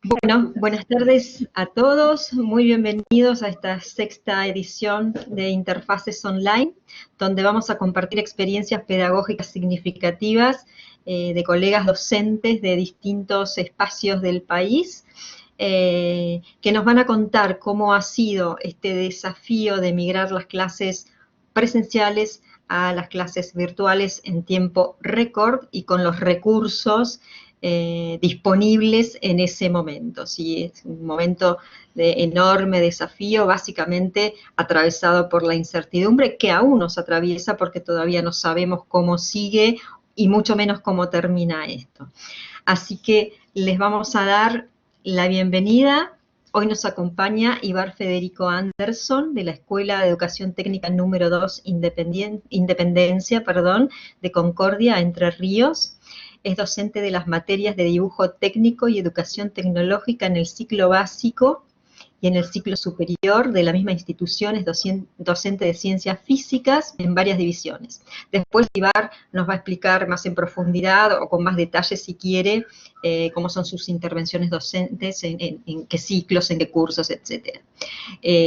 Bueno, buenas tardes a todos, muy bienvenidos a esta sexta edición de Interfaces Online, donde vamos a compartir experiencias pedagógicas significativas de colegas docentes de distintos espacios del país, que nos van a contar cómo ha sido este desafío de migrar las clases presenciales a las clases virtuales en tiempo récord y con los recursos disponibles en ese momento. ¿Sí? Es un momento de enorme desafío, básicamente atravesado por la incertidumbre que aún nos atraviesa porque todavía no sabemos cómo sigue y mucho menos cómo termina esto. Así que les vamos a dar la bienvenida. Hoy nos acompaña Ibar Federico Anderson, de la Escuela de Educación Técnica número 2 Independencia, de Concordia, Entre Ríos. Es docente de las materias de dibujo técnico y educación tecnológica en el ciclo básico y en el ciclo superior de la misma institución. Es docente de ciencias físicas en varias divisiones. Después Ibar nos va a explicar más en profundidad o con más detalle si quiere cómo son sus intervenciones docentes, en qué ciclos, en qué cursos, etc.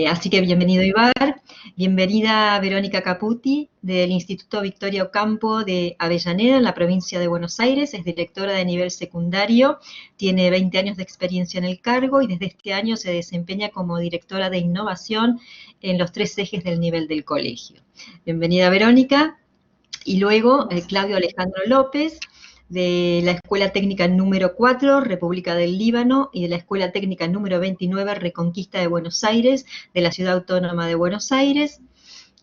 Así que bienvenido Ibar, bienvenida Verónica Caputi del Instituto Victoria Ocampo de Avellaneda en la provincia de Buenos Aires, es directora de nivel secundario, tiene 20 años de experiencia en el cargo y desde este año se desempeña como directora de innovación en los 3 ejes del nivel del colegio. Bienvenida Verónica. Y luego Claudio Alejandro López, de la Escuela Técnica número 4, República del Líbano, y de la Escuela Técnica número 29, Reconquista de Buenos Aires, de la Ciudad Autónoma de Buenos Aires.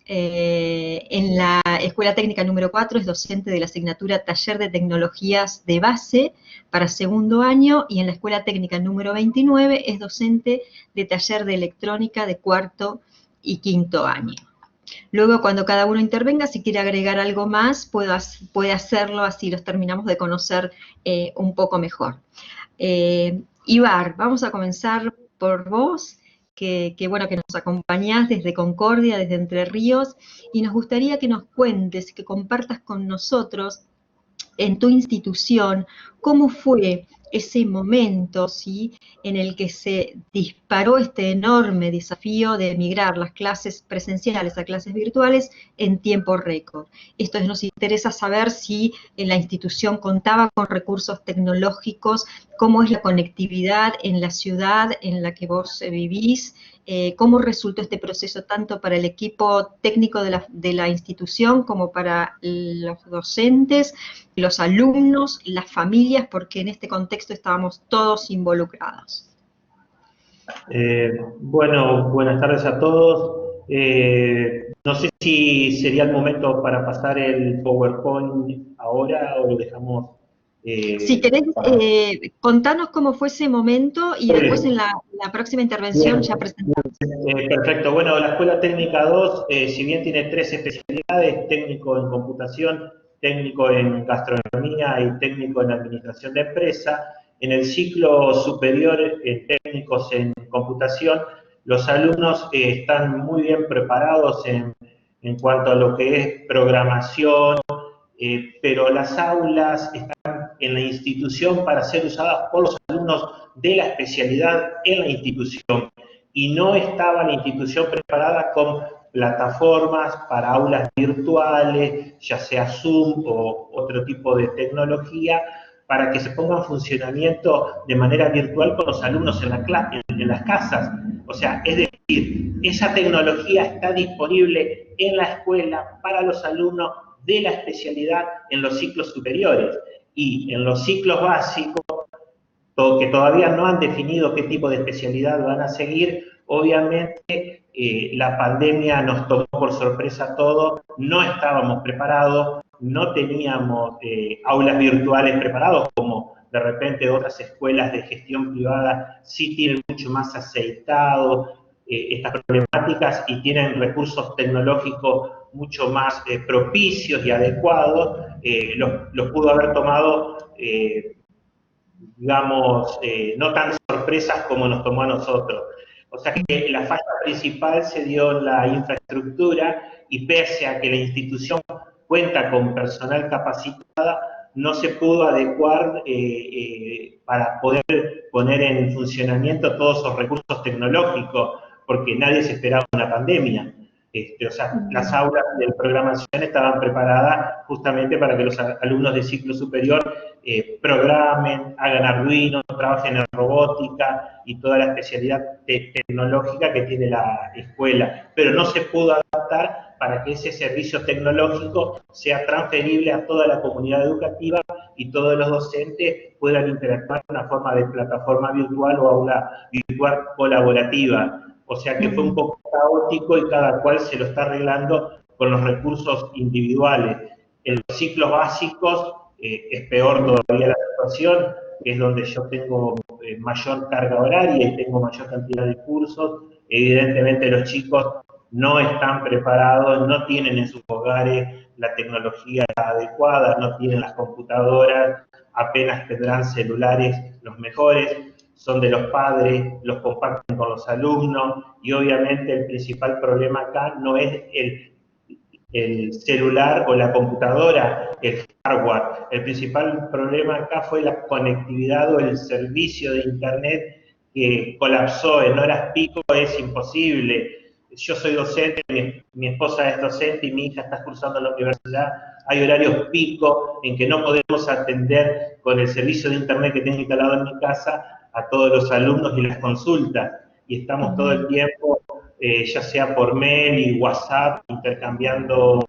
En la Escuela Técnica número 4 es docente de la asignatura Taller de Tecnologías de Base para segundo año, y en la Escuela Técnica número 29 es docente de Taller de Electrónica de cuarto y quinto año. Luego, cuando cada uno intervenga, si quiere agregar algo más, puede hacerlo, así los terminamos de conocer un poco mejor. Ibar, vamos a comenzar por vos, que bueno, que nos acompañás desde Concordia, desde Entre Ríos, y nos gustaría que nos cuentes, que compartas con nosotros en tu institución, cómo fue ese momento, ¿sí?, en el que se disparó este enorme desafío de migrar las clases presenciales a clases virtuales en tiempo récord. Esto nos interesa saber si en la institución contaba con recursos tecnológicos, cómo es la conectividad en la ciudad en la que vos vivís, cómo resultó este proceso tanto para el equipo técnico de la institución como para los docentes, los alumnos, las familias, porque en este contexto estábamos todos involucrados. Bueno, buenas tardes a todos. No sé si sería el momento para pasar el PowerPoint ahora o lo dejamos... si querés, contanos cómo fue ese momento y después en la próxima intervención ya presentamos. Perfecto. Bueno, la Escuela Técnica 2, si bien tiene 3 especialidades, técnico en computación, técnico en gastronomía y técnico en administración de empresa, en el ciclo superior técnicos en computación, los alumnos están muy bien preparados en cuanto a lo que es programación, pero las aulas están en la institución para ser usadas por los alumnos de la especialidad en la institución, y no estaba la institución preparada con plataformas para aulas virtuales, ya sea Zoom o otro tipo de tecnología, para que se ponga en funcionamiento de manera virtual con los alumnos en las casas. O sea, es decir, esa tecnología está disponible en la escuela para los alumnos de la especialidad en los ciclos superiores, y en los ciclos básicos, que todavía no han definido qué tipo de especialidad van a seguir. Obviamente la pandemia nos tomó por sorpresa a todos, no estábamos preparados, no teníamos aulas virtuales preparados, como de repente otras escuelas de gestión privada sí tienen mucho más aceitado estas problemáticas y tienen recursos tecnológicos mucho más propicios y adecuados. Los pudo haber tomado digamos, no tan sorpresas como nos tomó a nosotros. O sea que la falla principal se dio en la infraestructura, y pese a que la institución cuenta con personal capacitada, no se pudo adecuar para poder poner en funcionamiento todos esos recursos tecnológicos, porque nadie se esperaba una pandemia. O sea, las aulas de programación estaban preparadas justamente para que los alumnos de ciclo superior programen, hagan Arduino, trabajen en robótica y toda la especialidad tecnológica que tiene la escuela. Pero no se pudo adaptar para que ese servicio tecnológico sea transferible a toda la comunidad educativa y todos los docentes puedan interactuar en una forma de plataforma virtual o aula virtual colaborativa. O sea que fue un poco caótico y cada cual se lo está arreglando con los recursos individuales. En los ciclos básicos es peor todavía la situación, que es donde yo tengo mayor carga horaria y tengo mayor cantidad de cursos. Evidentemente los chicos no están preparados, no tienen en sus hogares la tecnología adecuada, no tienen las computadoras, apenas tendrán celulares los mejores, son de los padres, los comparten con los alumnos, y obviamente el principal problema acá no es el celular o la computadora, el hardware. El principal problema acá fue la conectividad o el servicio de internet que colapsó en horas pico, es imposible. Yo soy docente, mi esposa es docente y mi hija está cursando en la universidad. Hay horarios pico en que no podemos atender con el servicio de internet que tengo instalado en mi casa a todos los alumnos y las consultas. Y estamos todo el tiempo, ya sea por mail y WhatsApp, intercambiando,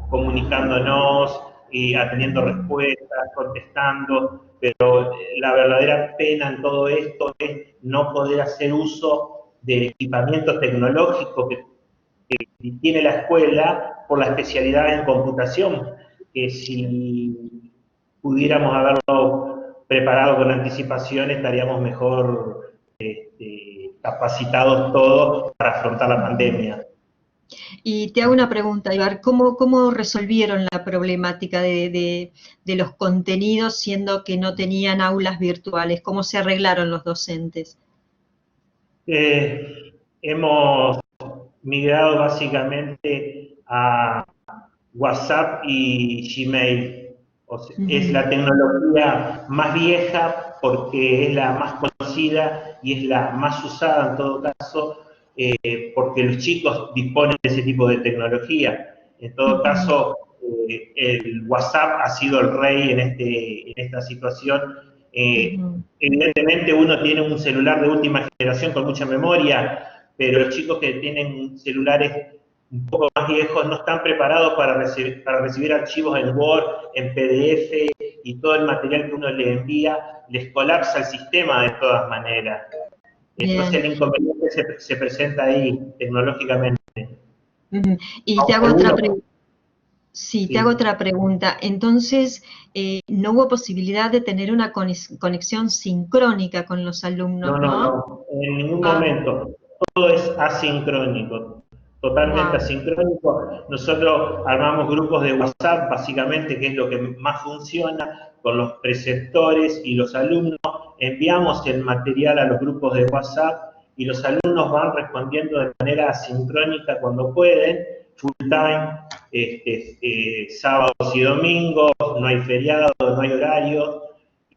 comunicándonos y atendiendo respuestas, contestando. Pero la verdadera pena en todo esto es no poder hacer uso del equipamiento tecnológico que tiene la escuela por la especialidad en computación, que si pudiéramos haberlo preparado con anticipación estaríamos mejor capacitados todos para afrontar la pandemia. Y te hago una pregunta, Ibar, ¿cómo resolvieron la problemática de los contenidos siendo que no tenían aulas virtuales? ¿Cómo se arreglaron los docentes? Hemos migrado básicamente a WhatsApp y Gmail. O sea, es la tecnología más vieja porque es la más conocida y es la más usada en todo caso, porque los chicos disponen de ese tipo de tecnología. En todo caso, el WhatsApp ha sido el rey en esta situación. Evidentemente uno tiene un celular de última generación con mucha memoria, pero los chicos que tienen celulares un poco más viejos no están preparados para recibir archivos en Word, en PDF, y todo el material que uno les envía les colapsa el sistema de todas maneras. Entonces el inconveniente se presenta ahí tecnológicamente. Y te hago otra pregunta. Sí, te hago otra pregunta. Entonces, ¿no hubo posibilidad de tener una conexión sincrónica con los alumnos, no, en ningún momento. Todo es asincrónico, totalmente asincrónico. Nosotros armamos grupos de WhatsApp, básicamente, que es lo que más funciona, con los preceptores y los alumnos. Enviamos el material a los grupos de WhatsApp y los alumnos van respondiendo de manera asincrónica cuando pueden, full time, sábados y domingos, no hay feriados, no hay horarios,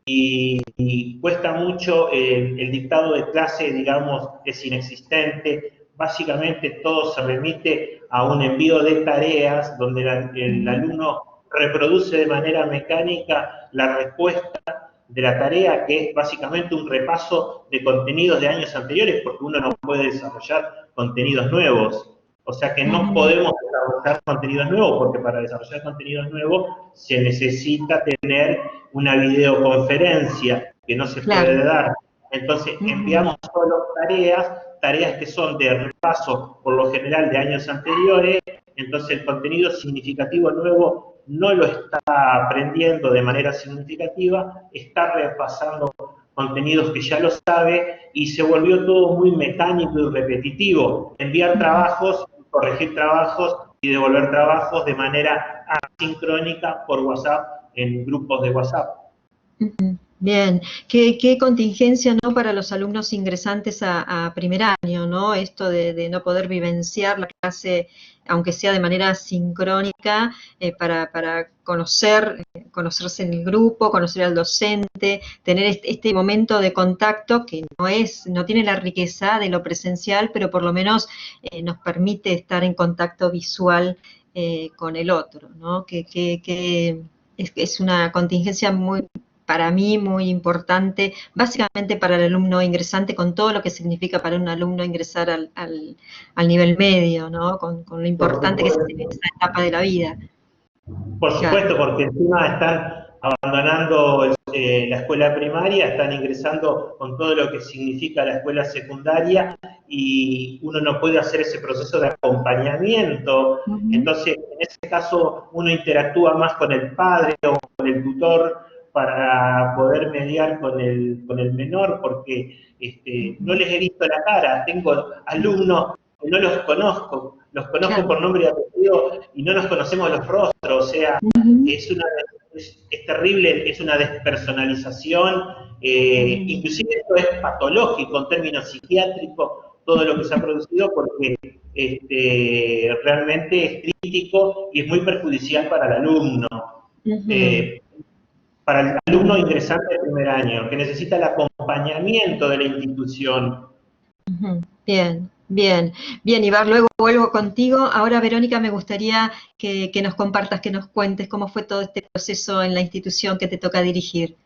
y cuesta mucho, el dictado de clase, digamos, es inexistente. Básicamente todo se remite a un envío de tareas donde el alumno reproduce de manera mecánica la respuesta de la tarea, que es básicamente un repaso de contenidos de años anteriores, porque uno no puede desarrollar contenidos nuevos. O sea que no podemos desarrollar contenidos nuevos, porque para desarrollar contenidos nuevos se necesita tener una videoconferencia que no se puede dar. Entonces enviamos solo tareas que son de repaso, por lo general de años anteriores. Entonces el contenido significativo nuevo no lo está aprendiendo de manera significativa, está repasando contenidos que ya lo sabe, y se volvió todo muy mecánico y repetitivo. Enviar trabajos, corregir trabajos y devolver trabajos de manera asincrónica por WhatsApp, en grupos de WhatsApp. Bien, qué contingencia, ¿no?, para los alumnos ingresantes a primer año, ¿no? Esto de no poder vivenciar la clase, aunque sea de manera sincrónica, para conocerse en el grupo, conocer al docente, tener este momento de contacto que no tiene la riqueza de lo presencial, pero por lo menos nos permite estar en contacto visual con el otro, ¿no? Es una contingencia para mí muy importante, básicamente para el alumno ingresante, con todo lo que significa para un alumno ingresar al nivel medio, ¿no? Con lo Por importante que es supuesto. esa etapa de la vida. Por Claro. supuesto, porque encima están abandonando la escuela primaria, están ingresando con todo lo que significa la escuela secundaria y uno no puede hacer ese proceso de acompañamiento. Ujú. Entonces, en ese caso, uno interactúa más con el padre o con el tutor para poder mediar con el menor, porque no les he visto la cara. Tengo alumnos que no los conozco Claro. por nombre y apellido y no nos conocemos los rostros, o sea, Ujú. es terrible, es una despersonalización, Ujú. inclusive esto es patológico en términos psiquiátricos, todo lo que se ha producido, porque realmente es crítico y es muy perjudicial para el alumno. Ujú. Eh, para el alumno ingresante de primer año, que necesita el acompañamiento de la institución. Ujú. Bien, bien, bien, Ibar, luego vuelvo contigo. Ahora, Verónica, me gustaría que nos compartas, que nos cuentes cómo fue todo este proceso en la institución que te toca dirigir.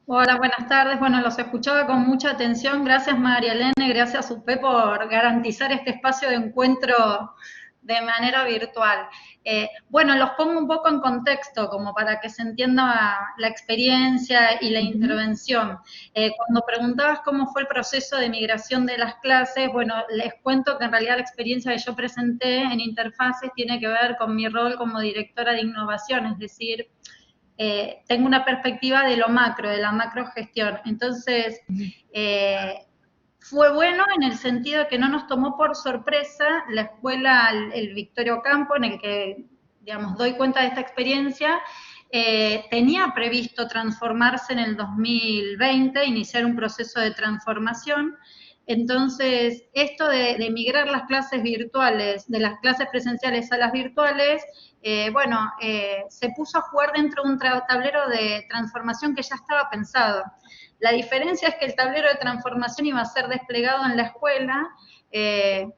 Hola, buenas tardes. Bueno, los escuchaba con mucha atención. Gracias, María Elena, y gracias, UP, por garantizar este espacio de encuentro de manera virtual. Bueno, los pongo un poco en contexto, como para que se entienda la experiencia y la Ujú. intervención. Cuando preguntabas cómo fue el proceso de migración de las clases, bueno, les cuento que en realidad la experiencia que yo presenté en Interfaces tiene que ver con mi rol como directora de innovación, es decir, tengo una perspectiva de lo macro, de la macrogestión. Entonces, fue bueno en el sentido de que no nos tomó por sorpresa la escuela, el Victorio Campo, en el que, digamos, doy cuenta de esta experiencia. Tenía previsto transformarse en el 2020, iniciar un proceso de transformación. Entonces, esto de migrar las clases virtuales, de las clases presenciales a las virtuales, se puso a jugar dentro de un tablero de transformación que ya estaba pensado. La diferencia es que el tablero de transformación iba a ser desplegado en la escuela en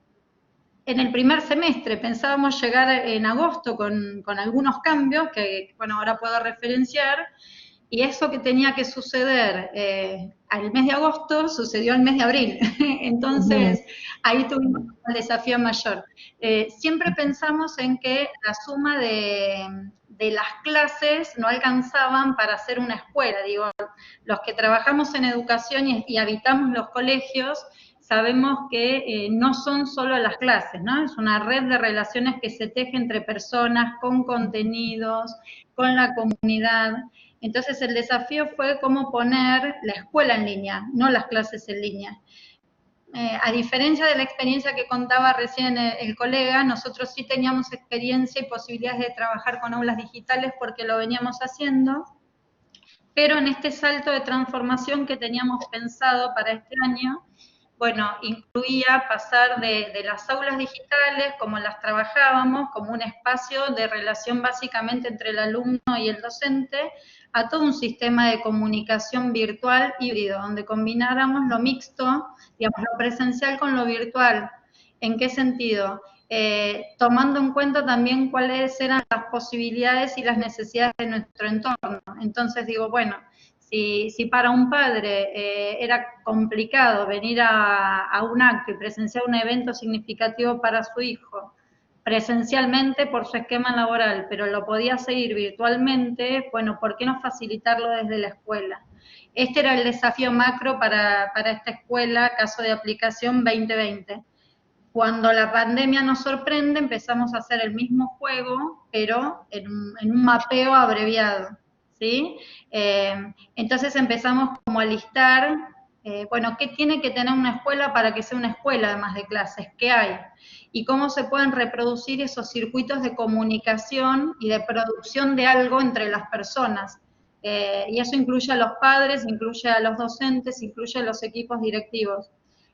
el primer semestre. Pensábamos llegar en agosto con algunos cambios que, bueno, ahora puedo referenciar, y eso que tenía que suceder al mes de agosto sucedió al mes de abril. Ujú. Entonces, ahí tuvimos el desafío mayor. Siempre pensamos en que la suma de las clases no alcanzaban para hacer una escuela. Digo, los que trabajamos en educación y habitamos los colegios, sabemos que no son solo las clases, ¿no? Es una red de relaciones que se teje entre personas, con contenidos, con la comunidad. Entonces el desafío fue cómo poner la escuela en línea, no las clases en línea. A diferencia de la experiencia que contaba recién el colega, nosotros sí teníamos experiencia y posibilidades de trabajar con aulas digitales porque lo veníamos haciendo, pero en este salto de transformación que teníamos pensado para este año, bueno, incluía pasar de las aulas digitales, como las trabajábamos, como un espacio de relación básicamente entre el alumno y el docente, a todo un sistema de comunicación virtual híbrido, donde combináramos lo mixto, digamos, lo presencial con lo virtual. ¿En qué sentido? Tomando en cuenta también cuáles eran las posibilidades y las necesidades de nuestro entorno. Entonces digo, bueno, si para un padre era complicado venir a un acto y presenciar un evento significativo para su hijo, presencialmente por su esquema laboral, pero lo podía seguir virtualmente, bueno, ¿por qué no facilitarlo desde la escuela? Este era el desafío macro para esta escuela, caso de aplicación 2020. Cuando la pandemia nos sorprende, empezamos a hacer el mismo juego, pero en un mapeo abreviado, ¿sí? Entonces empezamos como a listar, bueno, ¿qué tiene que tener una escuela para que sea una escuela además de clases? ¿Qué hay? Y cómo se pueden reproducir esos circuitos de comunicación y de producción de algo entre las personas. Y eso incluye a los padres, incluye a los docentes, incluye a los equipos directivos.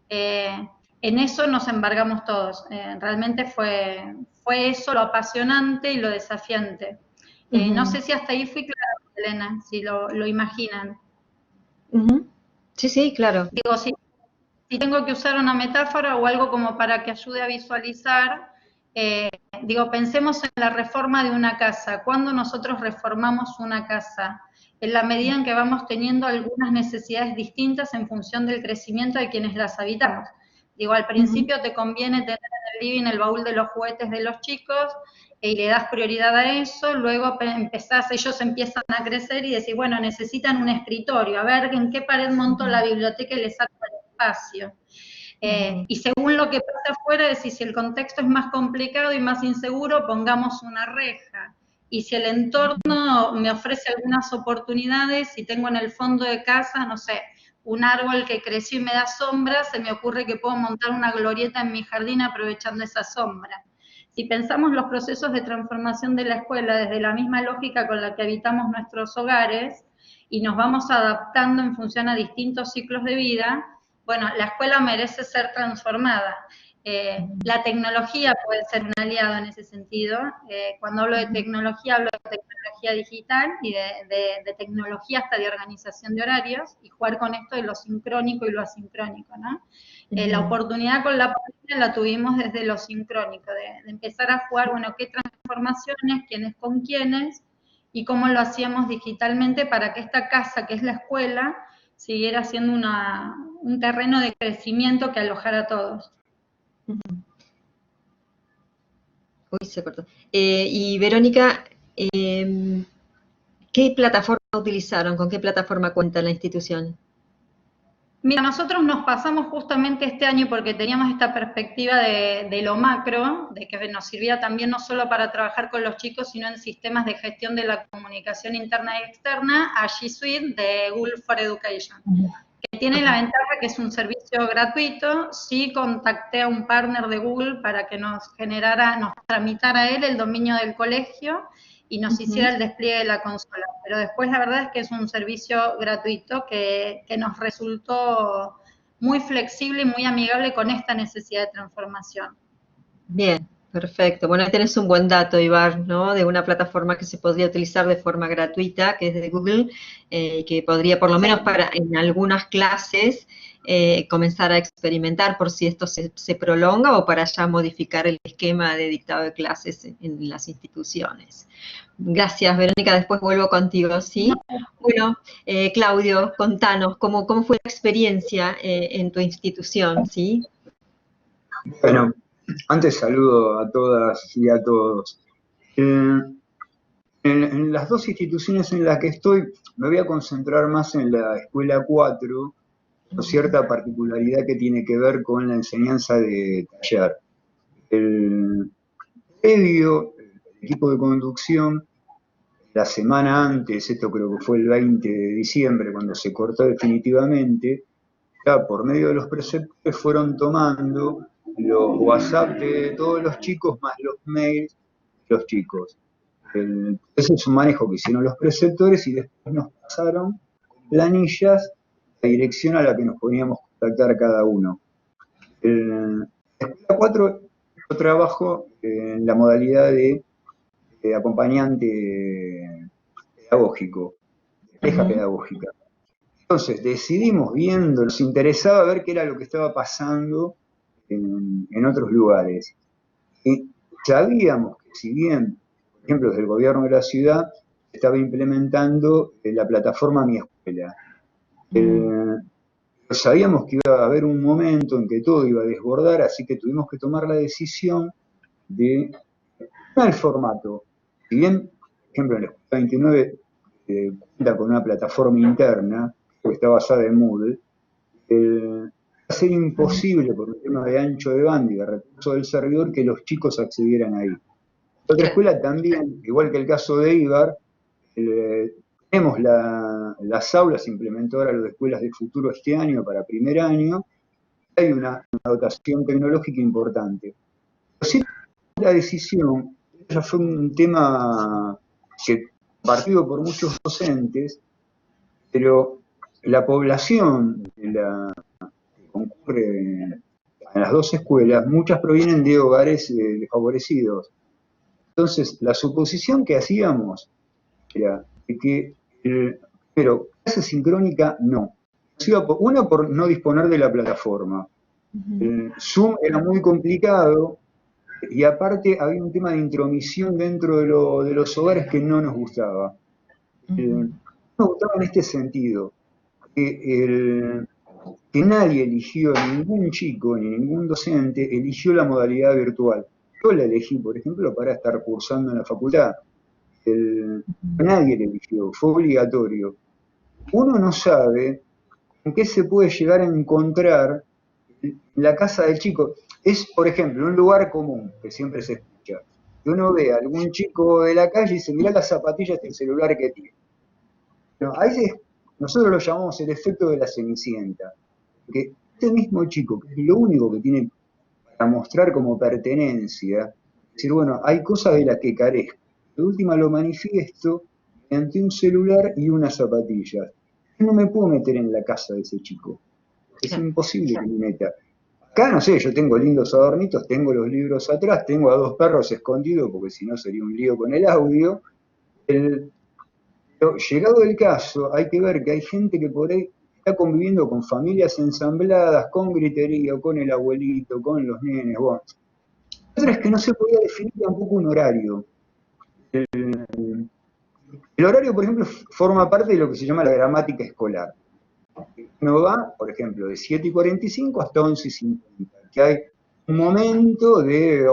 En eso nos embargamos todos. Realmente fue eso lo apasionante y lo desafiante. No sé si hasta ahí fui clara, Elena, si lo imaginan. Sí, sí, claro. Digo, si tengo que usar una metáfora o algo como para que ayude a visualizar, digo, pensemos en la reforma de una casa. ¿Cuándo nosotros reformamos una casa? En la medida en que vamos teniendo algunas necesidades distintas en función del crecimiento de quienes las habitamos. Digo, al principio te conviene tener en el living el baúl de los juguetes de los chicos y le das prioridad a eso, luego ellos empiezan a crecer y decir, bueno, necesitan un escritorio, a ver en qué pared monto la biblioteca y les saco el espacio. Y según lo que pasa afuera, decir, si el contexto es más complicado y más inseguro, pongamos una reja. Y si el entorno me ofrece algunas oportunidades, si tengo en el fondo de casa, no sé, un árbol que creció y me da sombra, se me ocurre que puedo montar una glorieta en mi jardín aprovechando esa sombra. Si pensamos los procesos de transformación de la escuela desde la misma lógica con la que habitamos nuestros hogares y nos vamos adaptando en función a distintos ciclos de vida, bueno, la escuela merece ser transformada. La tecnología puede ser un aliado en ese sentido. Cuando hablo de tecnología, hablo de tecnología digital y de tecnología hasta de organización de horarios, y jugar con esto de lo sincrónico y lo asincrónico, ¿no? La oportunidad con la pandemia la tuvimos desde lo sincrónico, de empezar a jugar, bueno, qué transformaciones, quiénes con quiénes, y cómo lo hacíamos digitalmente para que esta casa, que es la escuela, siguiera siendo un terreno de crecimiento que alojara a todos. Uy, se cortó. Y Verónica, ¿qué plataforma utilizaron? ¿Con qué plataforma cuenta la institución? Mira, nosotros nos pasamos justamente este año porque teníamos esta perspectiva de lo macro, de que nos sirvía también no solo para trabajar con los chicos, sino en sistemas de gestión de la comunicación interna y externa, a G Suite de Google for Education, que tiene la ventaja que es un servicio gratuito. Sí contacté a un partner de Google para que nos tramitara él el dominio del colegio y nos hiciera el despliegue de la consola. Pero después la verdad es que es un servicio gratuito que nos resultó muy flexible y muy amigable con esta necesidad de transformación. Bien, perfecto. Bueno, ahí tenés un buen dato, Ibar, ¿no? De una plataforma que se podría utilizar de forma gratuita, que es de Google, que podría, por lo menos en algunas clases, comenzar a experimentar por si esto se prolonga o para ya modificar el esquema de dictado de clases en las instituciones. Gracias, Verónica. Después vuelvo contigo, ¿sí? Bueno, Claudio, contanos, ¿cómo fue la experiencia en tu institución, sí? Bueno, antes saludo a todas y a todos. En las dos instituciones en las que estoy, me voy a concentrar más en la Escuela 4, con cierta particularidad que tiene que ver con la enseñanza de taller. El equipo de conducción, la semana antes, esto creo que fue el 20 de diciembre, cuando se cortó definitivamente, ya por medio de los preceptores fueron tomando los WhatsApp de todos los chicos más los mails de los chicos. Ese es un manejo que hicieron los preceptores y después nos pasaron planillas la dirección a la que nos podíamos contactar cada uno. En la Escuela 4 yo trabajo en la modalidad de acompañante pedagógico, de pareja pedagógica. Entonces decidimos viendo, nos interesaba ver qué era lo que estaba pasando en otros lugares. Y sabíamos que si bien, por ejemplo, desde el gobierno de la ciudad estaba implementando la plataforma Mi Escuela, sabíamos que iba a haber un momento en que todo iba a desbordar, así que tuvimos que tomar la decisión de el formato. Si bien, por ejemplo, en la Escuela 29 cuenta con una plataforma interna que está basada en Moodle, va a ser imposible por el tema de ancho de banda y de recurso del servidor que los chicos accedieran ahí. La otra escuela también, igual que el caso de Ibar, tenemos las aulas, se implementó ahora las escuelas de futuro este año para primer año, hay una dotación tecnológica importante. Pero sí, la decisión, ya fue un tema que compartido por muchos docentes, pero la población que concurre en las dos escuelas, muchas provienen de hogares desfavorecidos. Entonces, la suposición que hacíamos era que, pero clase sincrónica no. Una, por no disponer de la plataforma. El Zoom era muy complicado y aparte había un tema de intromisión dentro de los hogares que no nos gustaba. No nos gustaba en este sentido, que nadie eligió, ningún chico ni ningún docente eligió la modalidad virtual. Yo la elegí, por ejemplo, para estar cursando en la facultad. Nadie la eligió, fue obligatorio. Uno no sabe en qué se puede llegar a encontrar en la casa del chico. Es, por ejemplo, un lugar común que siempre se escucha. Que uno ve a algún chico de la calle y dice, mirá las zapatillas del celular que tiene. No, nosotros lo llamamos el efecto de la Cenicienta. Porque este mismo chico, que es lo único que tiene para mostrar como pertenencia, decir, bueno, hay cosas de las que carezco. De última lo manifiesto mediante un celular y unas zapatillas. Yo no me puedo meter en la casa de ese chico. Es imposible que me meta. Acá, no sé, yo tengo lindos adornitos, tengo los libros atrás, tengo a 2 perros escondidos, porque si no sería un lío con el audio. Pero llegado el caso, hay que ver que hay gente que por ahí está conviviendo con familias ensambladas, con griterío, con el abuelito, con los nenes. Bueno. Otra es que no se podía definir tampoco un horario. El horario, por ejemplo, forma parte de lo que se llama la gramática escolar. Uno va, por ejemplo, de 7:45 hasta 11:50, que hay un momento de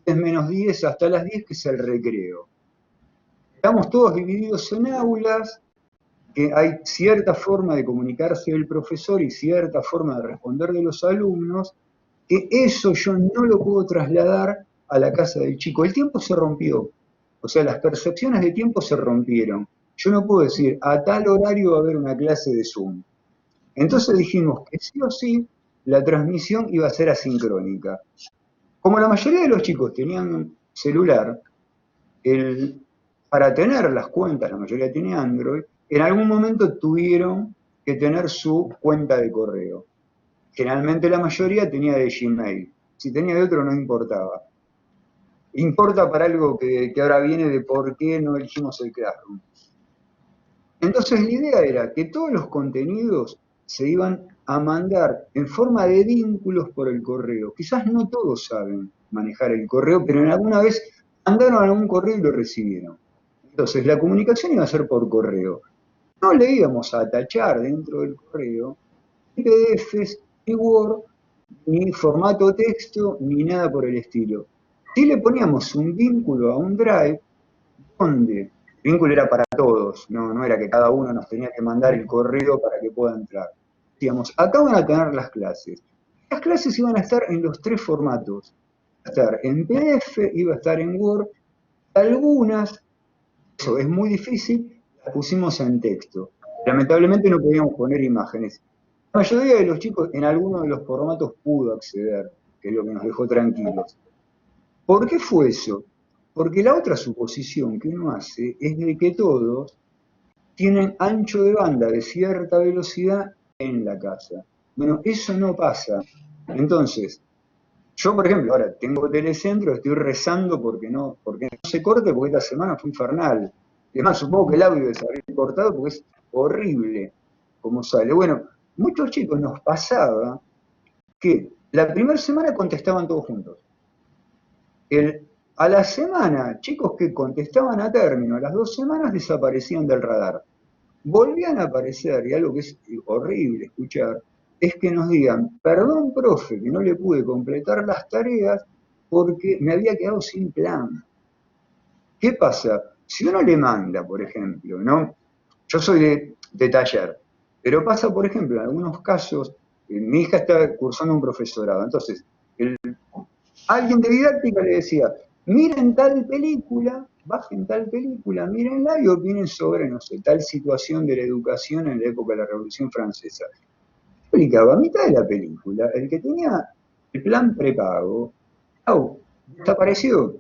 10 menos 10 hasta las 10, que es el recreo. Estamos todos divididos en aulas, que hay cierta forma de comunicarse del profesor y cierta forma de responder de los alumnos, que eso yo no lo puedo trasladar a la casa del chico. El tiempo se rompió, o sea, las percepciones de tiempo se rompieron. Yo no puedo decir, a tal horario va a haber una clase de Zoom. Entonces dijimos que sí o sí la transmisión iba a ser asincrónica. Como la mayoría de los chicos tenían celular, para tener las cuentas, la mayoría tenía Android, en algún momento tuvieron que tener su cuenta de correo. Generalmente la mayoría tenía de Gmail. Si tenía de otro no importaba. Importa para algo que ahora viene de por qué no elegimos el Classroom. Entonces la idea era que todos los contenidos se iban a mandar en forma de vínculos por el correo. Quizás no todos saben manejar el correo, pero en alguna vez mandaron algún correo y lo recibieron. Entonces la comunicación iba a ser por correo. No le íbamos a tachar dentro del correo ni PDFs, ni Word, ni formato texto, ni nada por el estilo. Si le poníamos un vínculo a un Drive, donde el vínculo era para todos, no era que cada uno nos tenía que mandar el correo para que pueda entrar. Decíamos, acá van a tener las clases. Las clases iban a estar en los 3 formatos. Iba a estar en PDF, iba a estar en Word. Algunas, eso es muy difícil, las pusimos en texto. Lamentablemente no podíamos poner imágenes. La mayoría de los chicos en alguno de los formatos pudo acceder, que es lo que nos dejó tranquilos. ¿Por qué fue eso? Porque la otra suposición que uno hace es de que todos tienen ancho de banda de cierta velocidad en la casa. Bueno, eso no pasa. Entonces, yo, por ejemplo, ahora tengo Telecentro, estoy rezando porque no se corte, porque esta semana fue infernal. Además, supongo que el audio debe salir cortado porque es horrible como sale. Bueno, muchos chicos nos pasaba que la primera semana contestaban todos juntos. A la semana, chicos que contestaban a término, a las 2 semanas desaparecían del radar. Volvían a aparecer, y algo que es horrible escuchar, es que nos digan, perdón, profe, que no le pude completar las tareas porque me había quedado sin plan. ¿Qué pasa? Si uno le manda, por ejemplo, ¿no? Yo soy de taller, pero pasa, por ejemplo, en algunos casos, mi hija está cursando un profesorado, entonces, alguien de didáctica le decía, miren tal película, bajen tal película, mírenla y opinen sobre, no sé, tal situación de la educación en la época de la Revolución Francesa. Explicaba a mitad de la película, el que tenía el plan prepago, desapareció.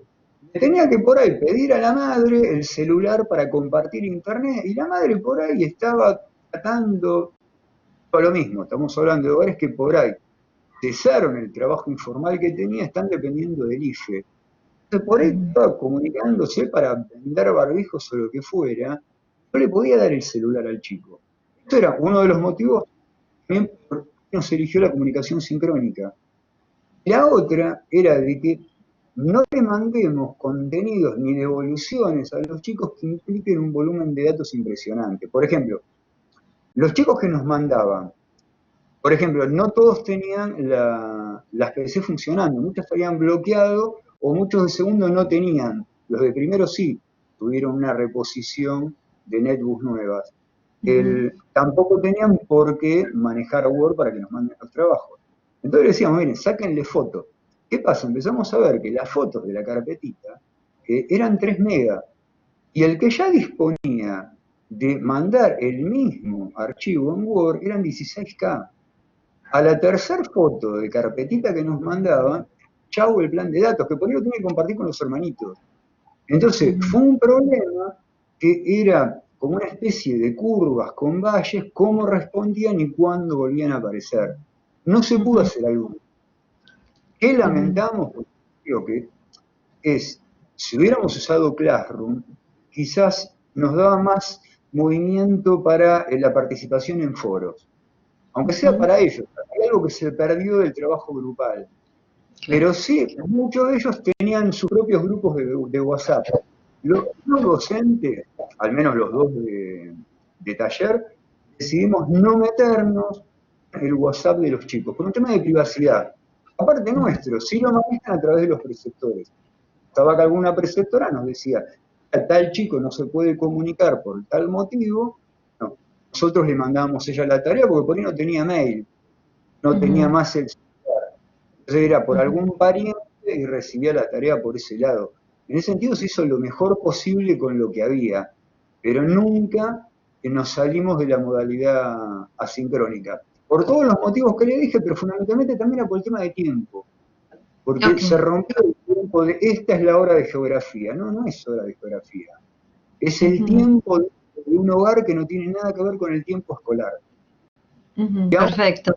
tenía que por ahí pedir a la madre el celular para compartir internet, y la madre por ahí estaba tratando, lo mismo, estamos hablando de hogares que por ahí cesaron el trabajo informal que tenía, están dependiendo del IFE. Entonces por ahí estaba comunicándose para vender barbijos o lo que fuera, no le podía dar el celular al chico. Esto era uno de los motivos también por qué nos eligió la comunicación sincrónica. La otra era de que no le mandemos contenidos ni devoluciones a los chicos que impliquen un volumen de datos impresionante. Por ejemplo, los chicos que nos mandaban, por ejemplo, no todos tenían las PC funcionando, muchos habían bloqueado o muchos de segundo no tenían. Los de primero sí tuvieron una reposición de netbooks nuevas. Tampoco tenían por qué manejar Word para que nos manden los trabajos. Entonces le decíamos, miren, sáquenle fotos. ¿Qué pasa? Empezamos a ver que las fotos de la carpetita eran 3 megas. Y el que ya disponía de mandar el mismo archivo en Word eran 16K. A la tercera foto de carpetita que nos mandaban, chau el plan de datos, que por ahí lo tenía que compartir con los hermanitos. Entonces, fue un problema que era como una especie de curvas con valles, cómo respondían y cuándo volvían a aparecer. No se pudo hacer algo. ¿Qué lamentamos? Porque digo que si hubiéramos usado Classroom, quizás nos daba más movimiento para la participación en foros. Aunque sea para ellos, hay algo que se perdió del trabajo grupal. Pero sí, muchos de ellos tenían sus propios grupos de WhatsApp. Los docentes, al menos los dos de taller, decidimos no meternos en el WhatsApp de los chicos, por un tema de privacidad. Aparte nuestro, sí lo manejan a través de los preceptores. Estaba que alguna preceptora nos decía, tal chico no se puede comunicar por tal motivo, no. Nosotros le mandábamos a ella la tarea porque por ahí no tenía mail, no tenía más el celular. Entonces era por algún pariente y recibía la tarea por ese lado. En ese sentido se hizo lo mejor posible con lo que había, pero nunca nos salimos de la modalidad asincrónica. Por todos los motivos que le dije, pero fundamentalmente también era por el tema de tiempo. Porque se rompió el tiempo de esta es la hora de geografía. No, no es hora de geografía. Es el tiempo de un hogar que no tiene nada que ver con el tiempo escolar. Perfecto.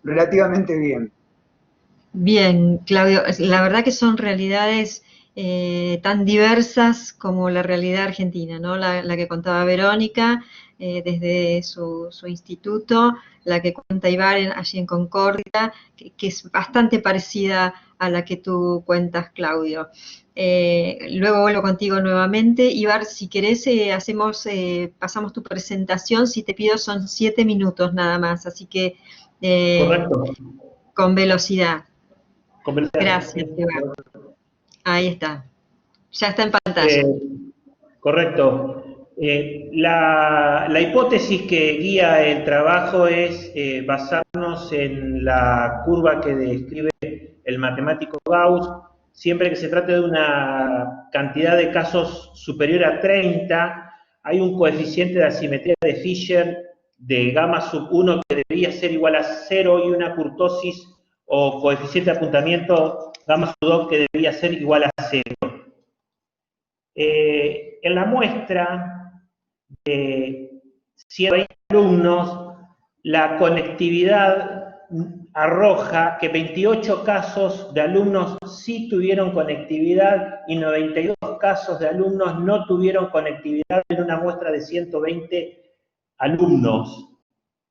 Relativamente bien. Bien, Claudio, la verdad que son realidades tan diversas como la realidad argentina, ¿no? La que contaba Verónica desde su instituto, la que cuenta Ibar allí en Concordia, que es bastante parecida a la que tú cuentas, Claudio. Luego vuelvo contigo nuevamente. Ibar, si querés, pasamos tu presentación. Si te pido son 7 minutos nada más, así que con velocidad. Gracias, Ibar. Ahí está. Ya está en pantalla. Correcto. La hipótesis que guía el trabajo es basarnos en la curva que describe el matemático Gauss. Siempre que se trate de una cantidad de casos superior a 30, hay un coeficiente de asimetría de Fisher de gamma sub 1 que debería ser igual a 0 y una kurtosis o coeficiente de apuntamiento gamma sub 2 que debería ser igual a 0. En la muestra de 120 alumnos, la conectividad arroja que 28 casos de alumnos sí tuvieron conectividad y 92 casos de alumnos no tuvieron conectividad en una muestra de 120 alumnos,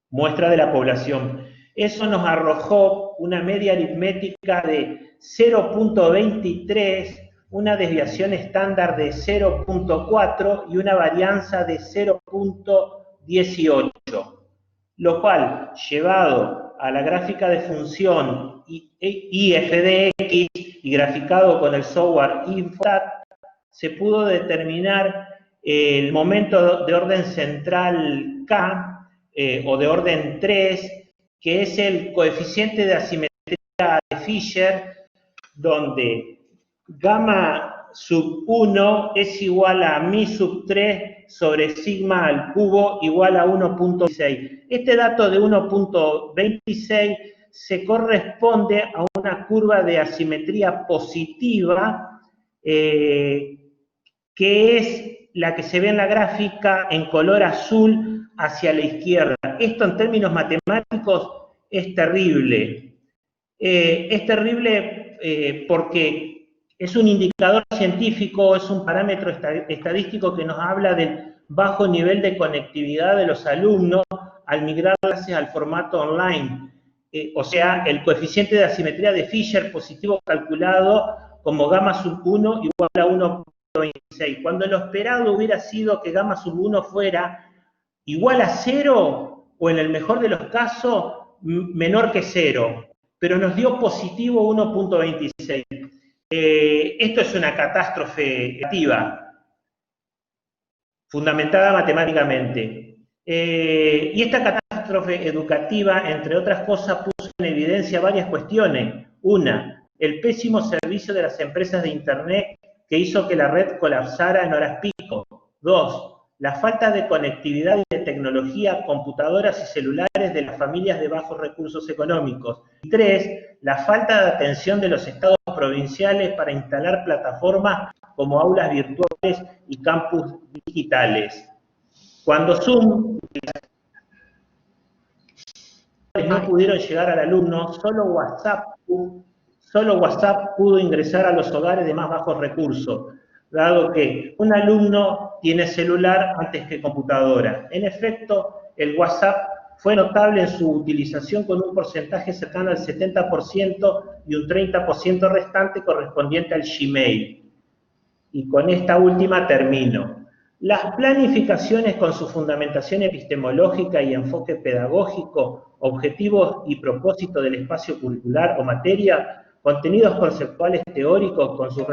muestra de la población. Eso nos arrojó una media aritmética de 0.23, una desviación estándar de 0.4 y una varianza de 0.18, lo cual, llevado a la gráfica de función IFDX y graficado con el software Infostat, se pudo determinar el momento de orden central K, o de orden 3, que es el coeficiente de asimetría de Fisher, donde gamma sub 1 es igual a mi sub 3 sobre sigma al cubo igual a 1.26. Este dato de 1.26 se corresponde a una curva de asimetría positiva que es la que se ve en la gráfica en color azul hacia la izquierda. Esto en términos matemáticos es terrible. Es terrible porque es un indicador científico, es un parámetro estadístico que nos habla del bajo nivel de conectividad de los alumnos al migrar clases al formato online. O sea, el coeficiente de asimetría de Fisher positivo calculado como gamma sub 1 igual a 1.26. Cuando lo esperado hubiera sido que gamma sub 1 fuera igual a 0 o en el mejor de los casos menor que 0, pero nos dio positivo 1.26. Esto es una catástrofe negativa, fundamentada matemáticamente. Y esta catástrofe educativa, entre otras cosas, puso en evidencia varias cuestiones. Una, el pésimo servicio de las empresas de Internet que hizo que la red colapsara en horas pico. Dos, la falta de conectividad y de tecnología, computadoras y celulares de las familias de bajos recursos económicos. Y tres, la falta de atención de los estados provinciales para instalar plataformas como aulas virtuales y campus digitales. Cuando Zoom no pudieron llegar al alumno, solo WhatsApp pudo ingresar a los hogares de más bajos recursos, dado que un alumno tiene celular antes que computadora. En efecto, el WhatsApp fue notable en su utilización con un porcentaje cercano al 70% y un 30% restante correspondiente al Gmail. Y con esta última termino. Las planificaciones con su fundamentación epistemológica y enfoque pedagógico, objetivos y propósito del espacio curricular o materia, contenidos conceptuales teóricos con sus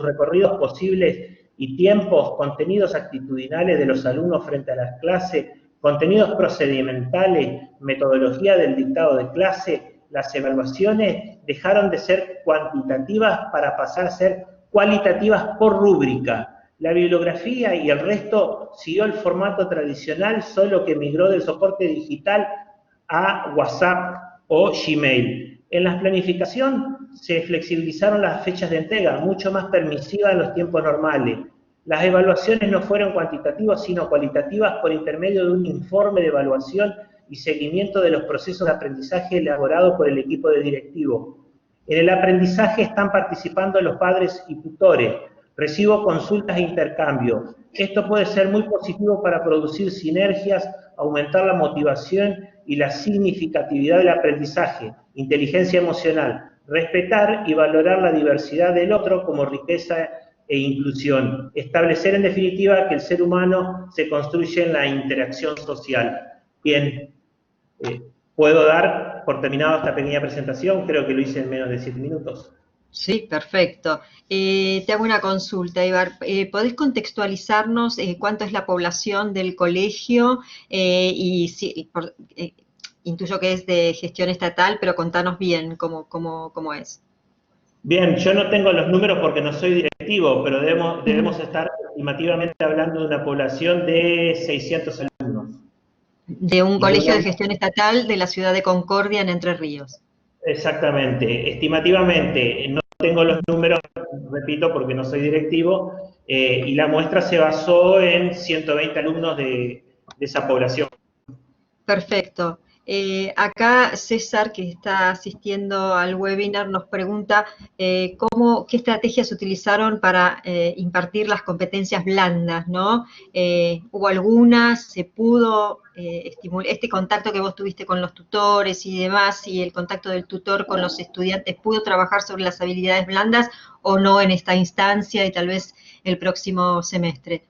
recorridos posibles y tiempos, contenidos actitudinales de los alumnos frente a las clases, contenidos procedimentales, metodología del dictado de clase, las evaluaciones dejaron de ser cuantitativas para pasar a ser cualitativas por rúbrica. La bibliografía y el resto siguió el formato tradicional, solo que migró del soporte digital a WhatsApp o Gmail. En la planificación se flexibilizaron las fechas de entrega, mucho más permisivas en los tiempos normales. Las evaluaciones no fueron cuantitativas, sino cualitativas por intermedio de un informe de evaluación y seguimiento de los procesos de aprendizaje elaborados por el equipo de directivo. En el aprendizaje están participando los padres y tutores. Recibo consultas e intercambios. Esto puede ser muy positivo para producir sinergias, aumentar la motivación y la significatividad del aprendizaje, inteligencia emocional, respetar y valorar la diversidad del otro como riqueza e inclusión. Establecer en definitiva que el ser humano se construye en la interacción social. Bien, puedo dar por terminado esta pequeña presentación, creo que lo hice en menos de 7 minutos. Sí, perfecto. Te hago una consulta, Ibar. ¿Podés contextualizarnos cuánto es la población del colegio? Intuyo que es de gestión estatal, pero contanos bien cómo es. Bien, yo no tengo los números porque no soy directivo, pero debemos estar estimativamente hablando de una población de 600 alumnos. De un colegio de gestión estatal de la ciudad de Concordia, en Entre Ríos. Exactamente, estimativamente, no tengo los números, repito, porque no soy directivo, y la muestra se basó en 120 alumnos de esa población. Perfecto. Acá César, que está asistiendo al webinar, nos pregunta qué estrategias utilizaron para impartir las competencias blandas, ¿no? ¿Hubo algunas? ¿Se pudo estimular este contacto que vos tuviste con los tutores y demás, y el contacto del tutor con los estudiantes, pudo trabajar sobre las habilidades blandas o no en esta instancia y tal vez el próximo semestre?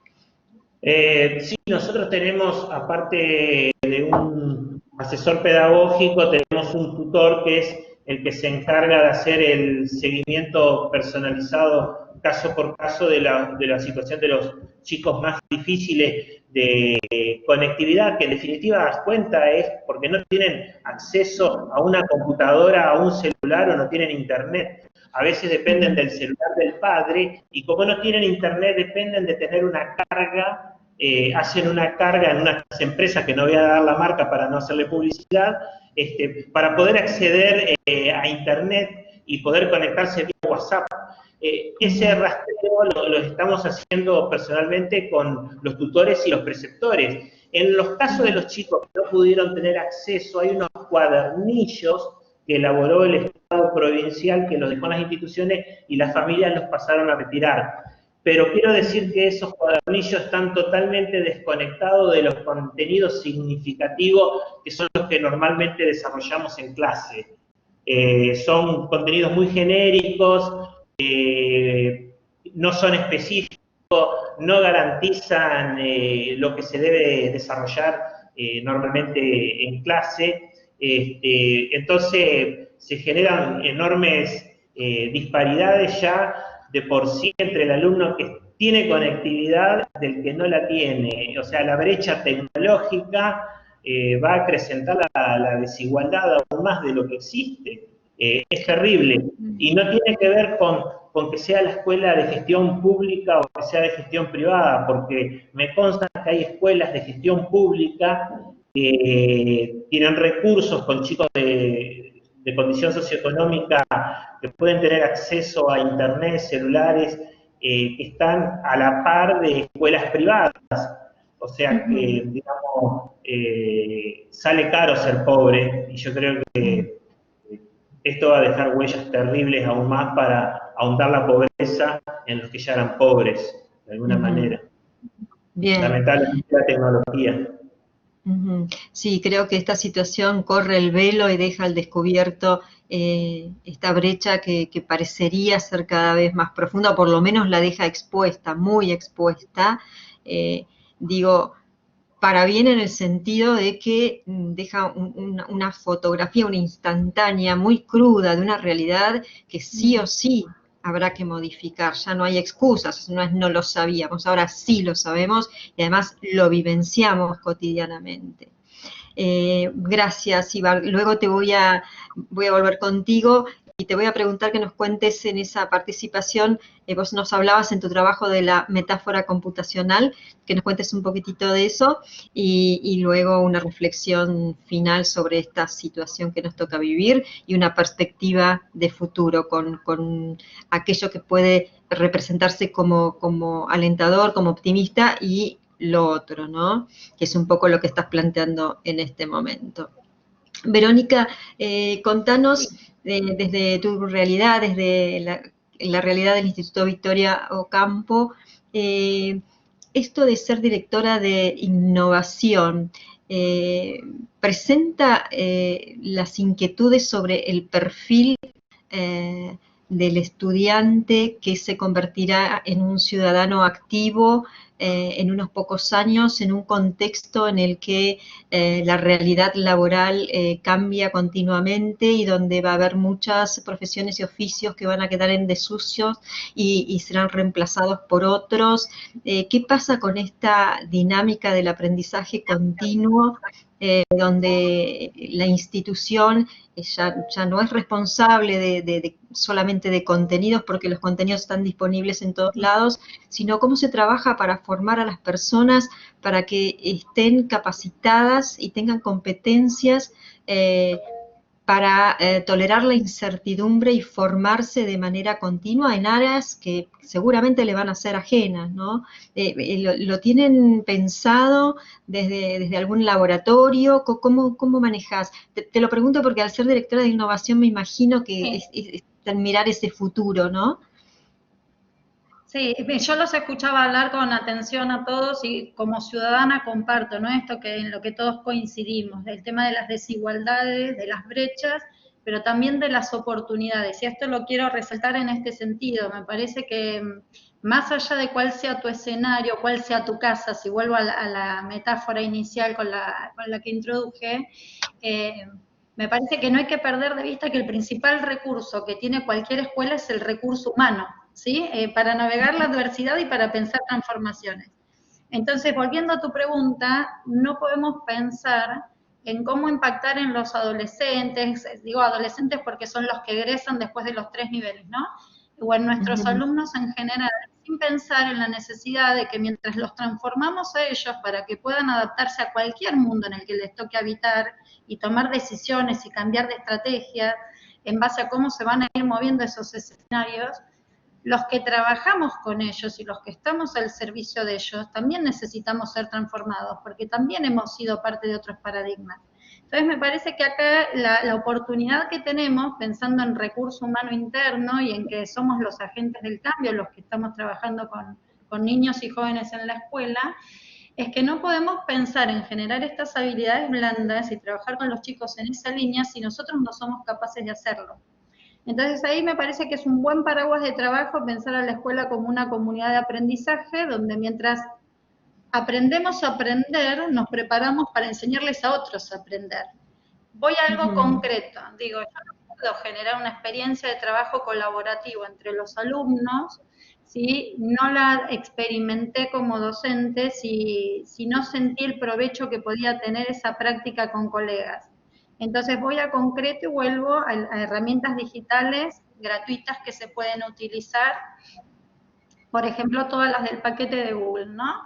Sí, nosotros tenemos, aparte de un asesor pedagógico, tenemos un tutor que es el que se encarga de hacer el seguimiento personalizado caso por caso de la situación de los chicos más difíciles de conectividad, que en definitiva das cuenta es porque no tienen acceso a una computadora, a un celular o no tienen internet. A veces dependen del celular del padre y como no tienen internet dependen de tener una carga. Hacen una carga en unas empresas, que no voy a dar la marca para no hacerle publicidad, para poder acceder a internet y poder conectarse vía WhatsApp. Ese rastreo lo estamos haciendo personalmente con los tutores y los preceptores. En los casos de los chicos que no pudieron tener acceso, hay unos cuadernillos que elaboró el Estado provincial, que los dejó en las instituciones y las familias los pasaron a retirar. Pero quiero decir que esos cuadernillos están totalmente desconectados de los contenidos significativos que son los que normalmente desarrollamos en clase. Son contenidos muy genéricos, no son específicos, no garantizan lo que se debe desarrollar normalmente en clase. Entonces se generan enormes disparidades ya de por sí entre el alumno que tiene conectividad del que no la tiene. O sea, la brecha tecnológica va a acrecentar la desigualdad aún más de lo que existe. Es terrible. Y no tiene que ver con que sea la escuela de gestión pública o que sea de gestión privada, porque me consta que hay escuelas de gestión pública que tienen recursos con chicos de condición socioeconómica que pueden tener acceso a internet, celulares, que están a la par de escuelas privadas. O sea que, digamos, sale caro ser pobre, y yo creo que esto va a dejar huellas terribles aún más para ahondar la pobreza en los que ya eran pobres, de alguna manera. Bien. Lamentablemente la tecnología. Sí, creo que esta situación corre el velo y deja al descubierto esta brecha que parecería ser cada vez más profunda, o por lo menos la deja expuesta, muy expuesta. Digo, para bien en el sentido de que deja una fotografía, una instantánea, muy cruda de una realidad que sí o sí habrá que modificar. Ya no hay excusas, no es no lo sabíamos, ahora sí lo sabemos y además lo vivenciamos cotidianamente. Gracias, Ibar. Luego te voy a volver contigo y te voy a preguntar que nos cuentes en esa participación, vos nos hablabas en tu trabajo de la metáfora computacional, que nos cuentes un poquitito de eso y luego una reflexión final sobre esta situación que nos toca vivir y una perspectiva de futuro con aquello que puede representarse como alentador, como optimista y lo otro, ¿no? Que es un poco lo que estás planteando en este momento. Verónica, contanos desde tu realidad, desde la realidad del Instituto Victoria Ocampo, esto de ser directora de innovación, presenta las inquietudes sobre el perfil del estudiante que se convertirá en un ciudadano activo en unos pocos años, en un contexto en el que la realidad laboral cambia continuamente y donde va a haber muchas profesiones y oficios que van a quedar en desuso y serán reemplazados por otros. ¿Qué pasa con esta dinámica del aprendizaje continuo donde la institución ya no es responsable solamente de contenidos, porque los contenidos están disponibles en todos lados, sino cómo se trabaja para formar a las personas para que estén capacitadas y tengan competencias para tolerar la incertidumbre y formarse de manera continua en áreas que seguramente le van a ser ajenas, ¿no? ¿Lo tienen pensado desde algún laboratorio? ¿Cómo manejas? Te lo pregunto porque al ser directora de innovación me imagino que es mirar ese futuro, ¿no? Sí, yo los escuchaba hablar con atención a todos y como ciudadana comparto, ¿no? Esto que en lo que todos coincidimos, del tema de las desigualdades, de las brechas, pero también de las oportunidades. Y esto lo quiero resaltar en este sentido. Me parece que más allá de cuál sea tu escenario, cuál sea tu casa, si vuelvo a la metáfora inicial con la que introduje, me parece que no hay que perder de vista que el principal recurso que tiene cualquier escuela es el recurso humano, ¿sí? Para navegar la adversidad y para pensar transformaciones. Entonces, volviendo a tu pregunta, no podemos pensar en cómo impactar en los adolescentes, digo adolescentes porque son los que egresan después de los 3 niveles, ¿no? O en nuestros alumnos en general, sin pensar en la necesidad de que mientras los transformamos a ellos para que puedan adaptarse a cualquier mundo en el que les toque habitar y tomar decisiones y cambiar de estrategia en base a cómo se van a ir moviendo esos escenarios, los que trabajamos con ellos y los que estamos al servicio de ellos también necesitamos ser transformados, porque también hemos sido parte de otros paradigmas. Entonces me parece que acá la oportunidad que tenemos, pensando en recurso humano interno y en que somos los agentes del cambio, los que estamos trabajando con niños y jóvenes en la escuela, es que no podemos pensar en generar estas habilidades blandas y trabajar con los chicos en esa línea si nosotros no somos capaces de hacerlo. Entonces ahí me parece que es un buen paraguas de trabajo pensar a la escuela como una comunidad de aprendizaje, donde mientras aprendemos a aprender, nos preparamos para enseñarles a otros a aprender. Voy a algo concreto, digo, yo no puedo generar una experiencia de trabajo colaborativo entre los alumnos si no la experimenté como docente, si no sentí el provecho que podía tener esa práctica con colegas. Entonces voy a concreto y vuelvo a herramientas digitales gratuitas que se pueden utilizar, por ejemplo, todas las del paquete de Google, ¿no?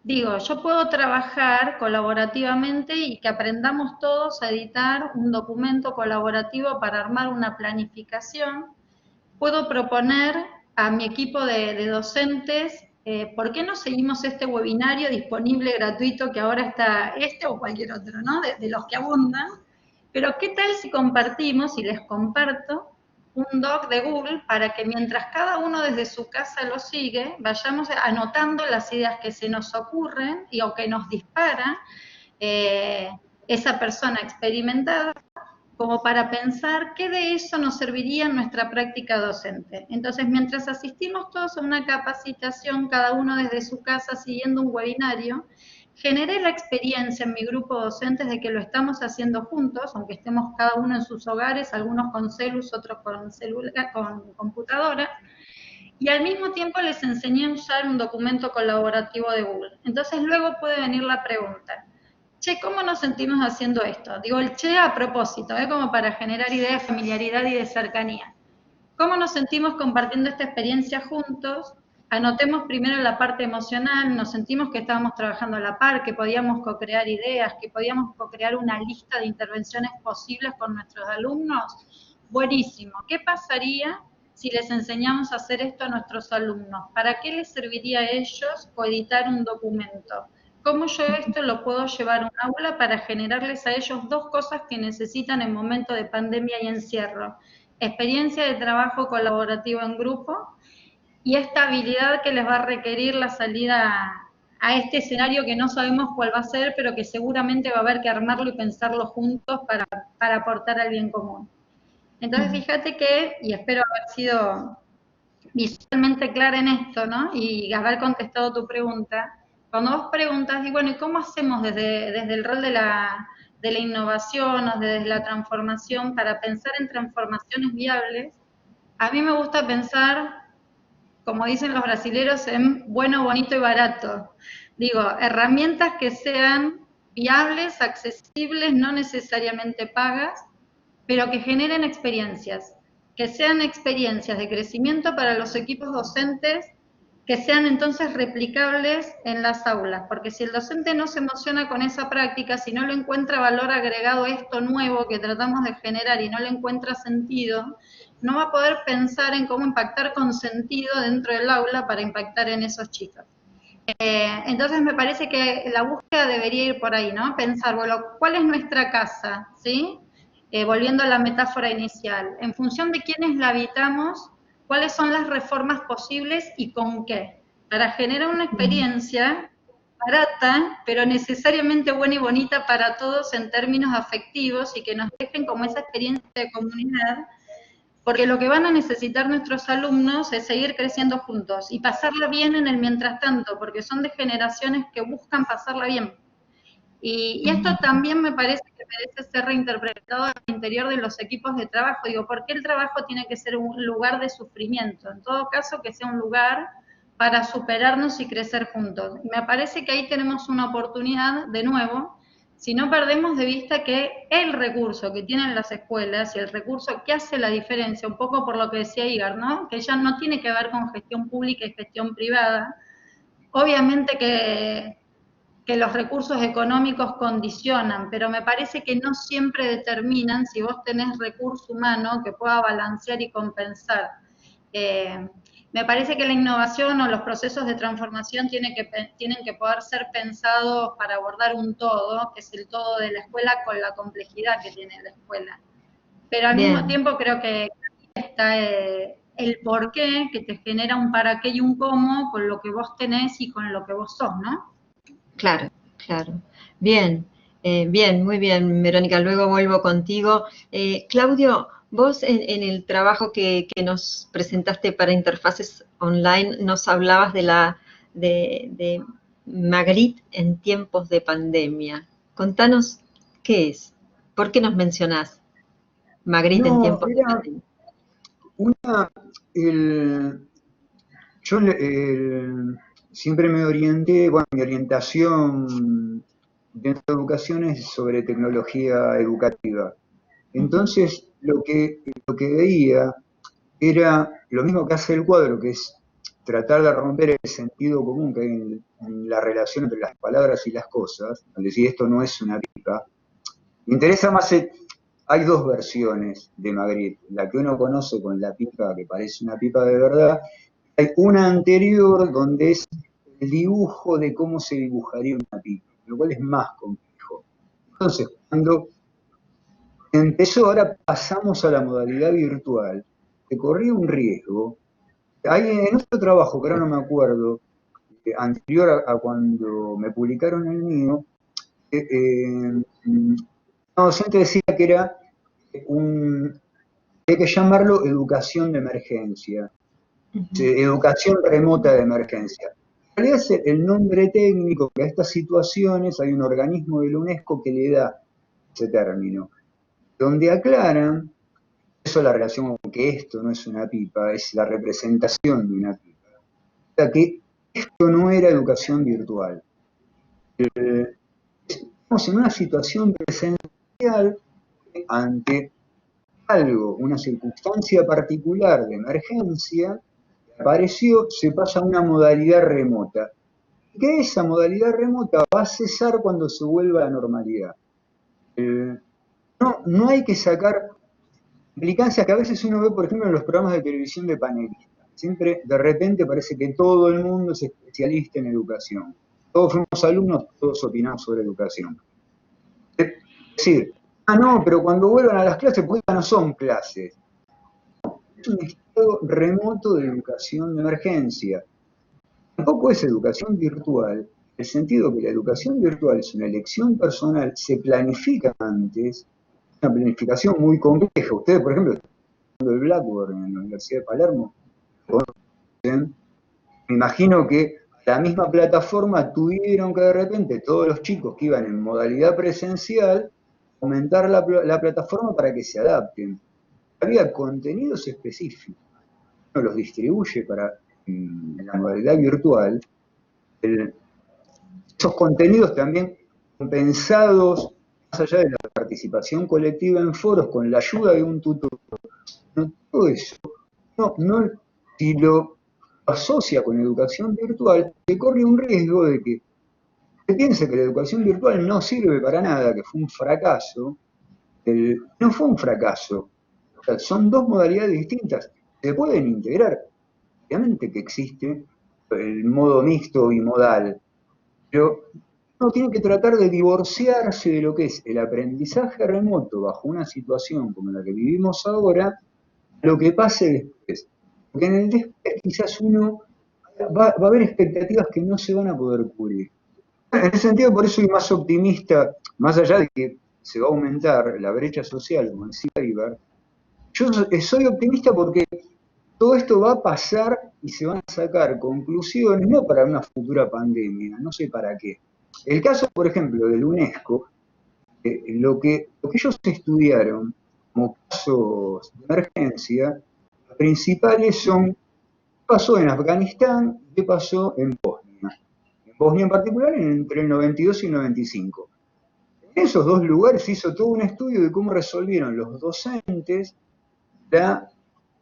Digo, yo puedo trabajar colaborativamente y que aprendamos todos a editar un documento colaborativo para armar una planificación. Puedo proponer a mi equipo de docentes, ¿por qué no seguimos este webinario disponible gratuito que ahora está este o cualquier otro, ¿no? De los que abundan. Pero ¿qué tal si compartimos, y les comparto, un doc de Google para que mientras cada uno desde su casa lo sigue, vayamos anotando las ideas que se nos ocurren o que nos dispara esa persona experimentada, como para pensar qué de eso nos serviría en nuestra práctica docente. Entonces, mientras asistimos todos a una capacitación, cada uno desde su casa siguiendo un webinario, generé la experiencia en mi grupo de docentes de que lo estamos haciendo juntos, aunque estemos cada uno en sus hogares, algunos con celus, otros con computadora, y al mismo tiempo les enseñé a usar un documento colaborativo de Google. Entonces luego puede venir la pregunta, che, ¿cómo nos sentimos haciendo esto? Digo el che a propósito, como para generar idea de familiaridad y de cercanía. ¿Cómo nos sentimos compartiendo esta experiencia juntos? Anotemos primero la parte emocional, nos sentimos que estábamos trabajando a la par, que podíamos co-crear ideas, que podíamos co-crear una lista de intervenciones posibles con nuestros alumnos. Buenísimo. ¿Qué pasaría si les enseñamos a hacer esto a nuestros alumnos? ¿Para qué les serviría a ellos coeditar un documento? ¿Cómo yo esto lo puedo llevar a un aula para generarles a ellos dos cosas que necesitan en momento de pandemia y encierro? Experiencia de trabajo colaborativo en grupo y esta habilidad que les va a requerir la salida a este escenario que no sabemos cuál va a ser, pero que seguramente va a haber que armarlo y pensarlo juntos para aportar al bien común. Entonces fíjate que, y espero haber sido visualmente clara en esto, ¿no? Y haber contestado tu pregunta, cuando vos preguntas, y bueno, ¿y cómo hacemos desde el rol de la innovación o desde la transformación para pensar en transformaciones viables? A mí me gusta pensar, como dicen los brasileros, en bueno, bonito y barato. Digo, herramientas que sean viables, accesibles, no necesariamente pagas, pero que generen experiencias, que sean experiencias de crecimiento para los equipos docentes, que sean entonces replicables en las aulas, porque si el docente no se emociona con esa práctica, si no le encuentra valor agregado a esto nuevo que tratamos de generar y no le encuentra sentido, no va a poder pensar en cómo impactar con sentido dentro del aula para impactar en esos chicos. Entonces me parece que la búsqueda debería ir por ahí, ¿no? Pensar, bueno, ¿cuál es nuestra casa? ¿Sí? Volviendo a la metáfora inicial, en función de quiénes la habitamos, cuáles son las reformas posibles y con qué, para generar una experiencia barata, pero necesariamente buena y bonita para todos en términos afectivos y que nos dejen como esa experiencia de comunidad, porque lo que van a necesitar nuestros alumnos es seguir creciendo juntos y pasarla bien en el mientras tanto, porque son de generaciones que buscan pasarla bien. Y esto también me parece que merece ser reinterpretado al interior de los equipos de trabajo. Digo, ¿por qué el trabajo tiene que ser un lugar de sufrimiento? En todo caso, que sea un lugar para superarnos y crecer juntos. Y me parece que ahí tenemos una oportunidad, de nuevo, si no perdemos de vista que el recurso que tienen las escuelas y el recurso que hace la diferencia, un poco por lo que decía Igar, ¿no? Que ya no tiene que ver con gestión pública y gestión privada. Obviamente que los recursos económicos condicionan, pero me parece que no siempre determinan si vos tenés recurso humano que pueda balancear y compensar. Me parece que la innovación o los procesos de transformación tienen que poder ser pensados para abordar un todo, que es el todo de la escuela con la complejidad que tiene la escuela. Pero al mismo tiempo creo que está el por qué, que te genera un para qué y un cómo con lo que vos tenés y con lo que vos sos, ¿no? Claro, claro. Bien, bien, muy bien, Verónica. Luego vuelvo contigo. Claudio, vos en el trabajo que nos presentaste para Interfaces Online nos hablabas de Magritte en tiempos de pandemia. Contanos qué es. ¿Por qué nos mencionás Magritte en tiempos de pandemia? Yo siempre me orienté, bueno, mi orientación dentro de educación es sobre tecnología educativa. Entonces, lo que veía era lo mismo que hace el cuadro, que es tratar de romper el sentido común que hay en la relación entre las palabras y las cosas, al decir esto no es una pipa. Me interesa más, hay dos versiones de Magritte, la que uno conoce con la pipa que parece una pipa de verdad, hay una anterior donde es el dibujo de cómo se dibujaría una pipa, lo cual es más complejo. Entonces, cuando empezó, ahora pasamos a la modalidad virtual, se corría un riesgo. Hay en otro trabajo, que ahora no me acuerdo, anterior a cuando me publicaron el mío, una docente decía que era hay que llamarlo educación de emergencia, educación remota de emergencia. En realidad es el nombre técnico que a estas situaciones hay un organismo de la UNESCO que le da ese término, donde aclaran, eso la relación con que esto no es una pipa, es la representación de una pipa, o sea que esto no era educación virtual. Estamos en una situación presencial ante algo, una circunstancia particular de emergencia, apareció, se pasa a una modalidad remota. Que esa modalidad remota va a cesar cuando se vuelva a la normalidad. No hay que sacar implicancias que a veces uno ve, por ejemplo, en los programas de televisión de panelistas. Siempre, de repente, parece que todo el mundo es especialista en educación. Todos fuimos alumnos, todos opinamos sobre educación. Es decir, no, pero cuando vuelvan a las clases, pues ya no son clases. Es un estado remoto de educación de emergencia. Tampoco es educación virtual, en el sentido que la educación virtual es una elección personal, se planifica antes, una planificación muy compleja. Ustedes, por ejemplo, están hablando del Blackboard en la Universidad de Palermo, ¿conocen? Me imagino que la misma plataforma tuvieron que de repente todos los chicos que iban en modalidad presencial aumentar la plataforma para que se adapten. Había contenidos específicos, uno los distribuye para la modalidad virtual. Esos contenidos también pensados más allá de la participación colectiva en foros con la ayuda de un tutor. No, todo eso, si lo asocia con educación virtual, se corre un riesgo de que se piense que la educación virtual no sirve para nada, que fue un fracaso. No fue un fracaso. O sea, son dos modalidades distintas. Se pueden integrar. Obviamente que existe el modo mixto bimodal, pero uno tiene que tratar de divorciarse de lo que es el aprendizaje remoto bajo una situación como la que vivimos ahora, lo que pase después. Porque en el después quizás uno va a haber expectativas que no se van a poder cubrir. En ese sentido, por eso soy más optimista, más allá de que se va a aumentar la brecha social, como decía Iber, yo soy optimista porque todo esto va a pasar y se van a sacar conclusiones, no para una futura pandemia, no sé para qué. El caso, por ejemplo, del UNESCO, lo que ellos estudiaron como casos de emergencia, los principales son qué pasó en Afganistán y qué pasó en Bosnia. En Bosnia en particular entre el 92 y el 95. En esos dos lugares se hizo todo un estudio de cómo resolvieron los docentes la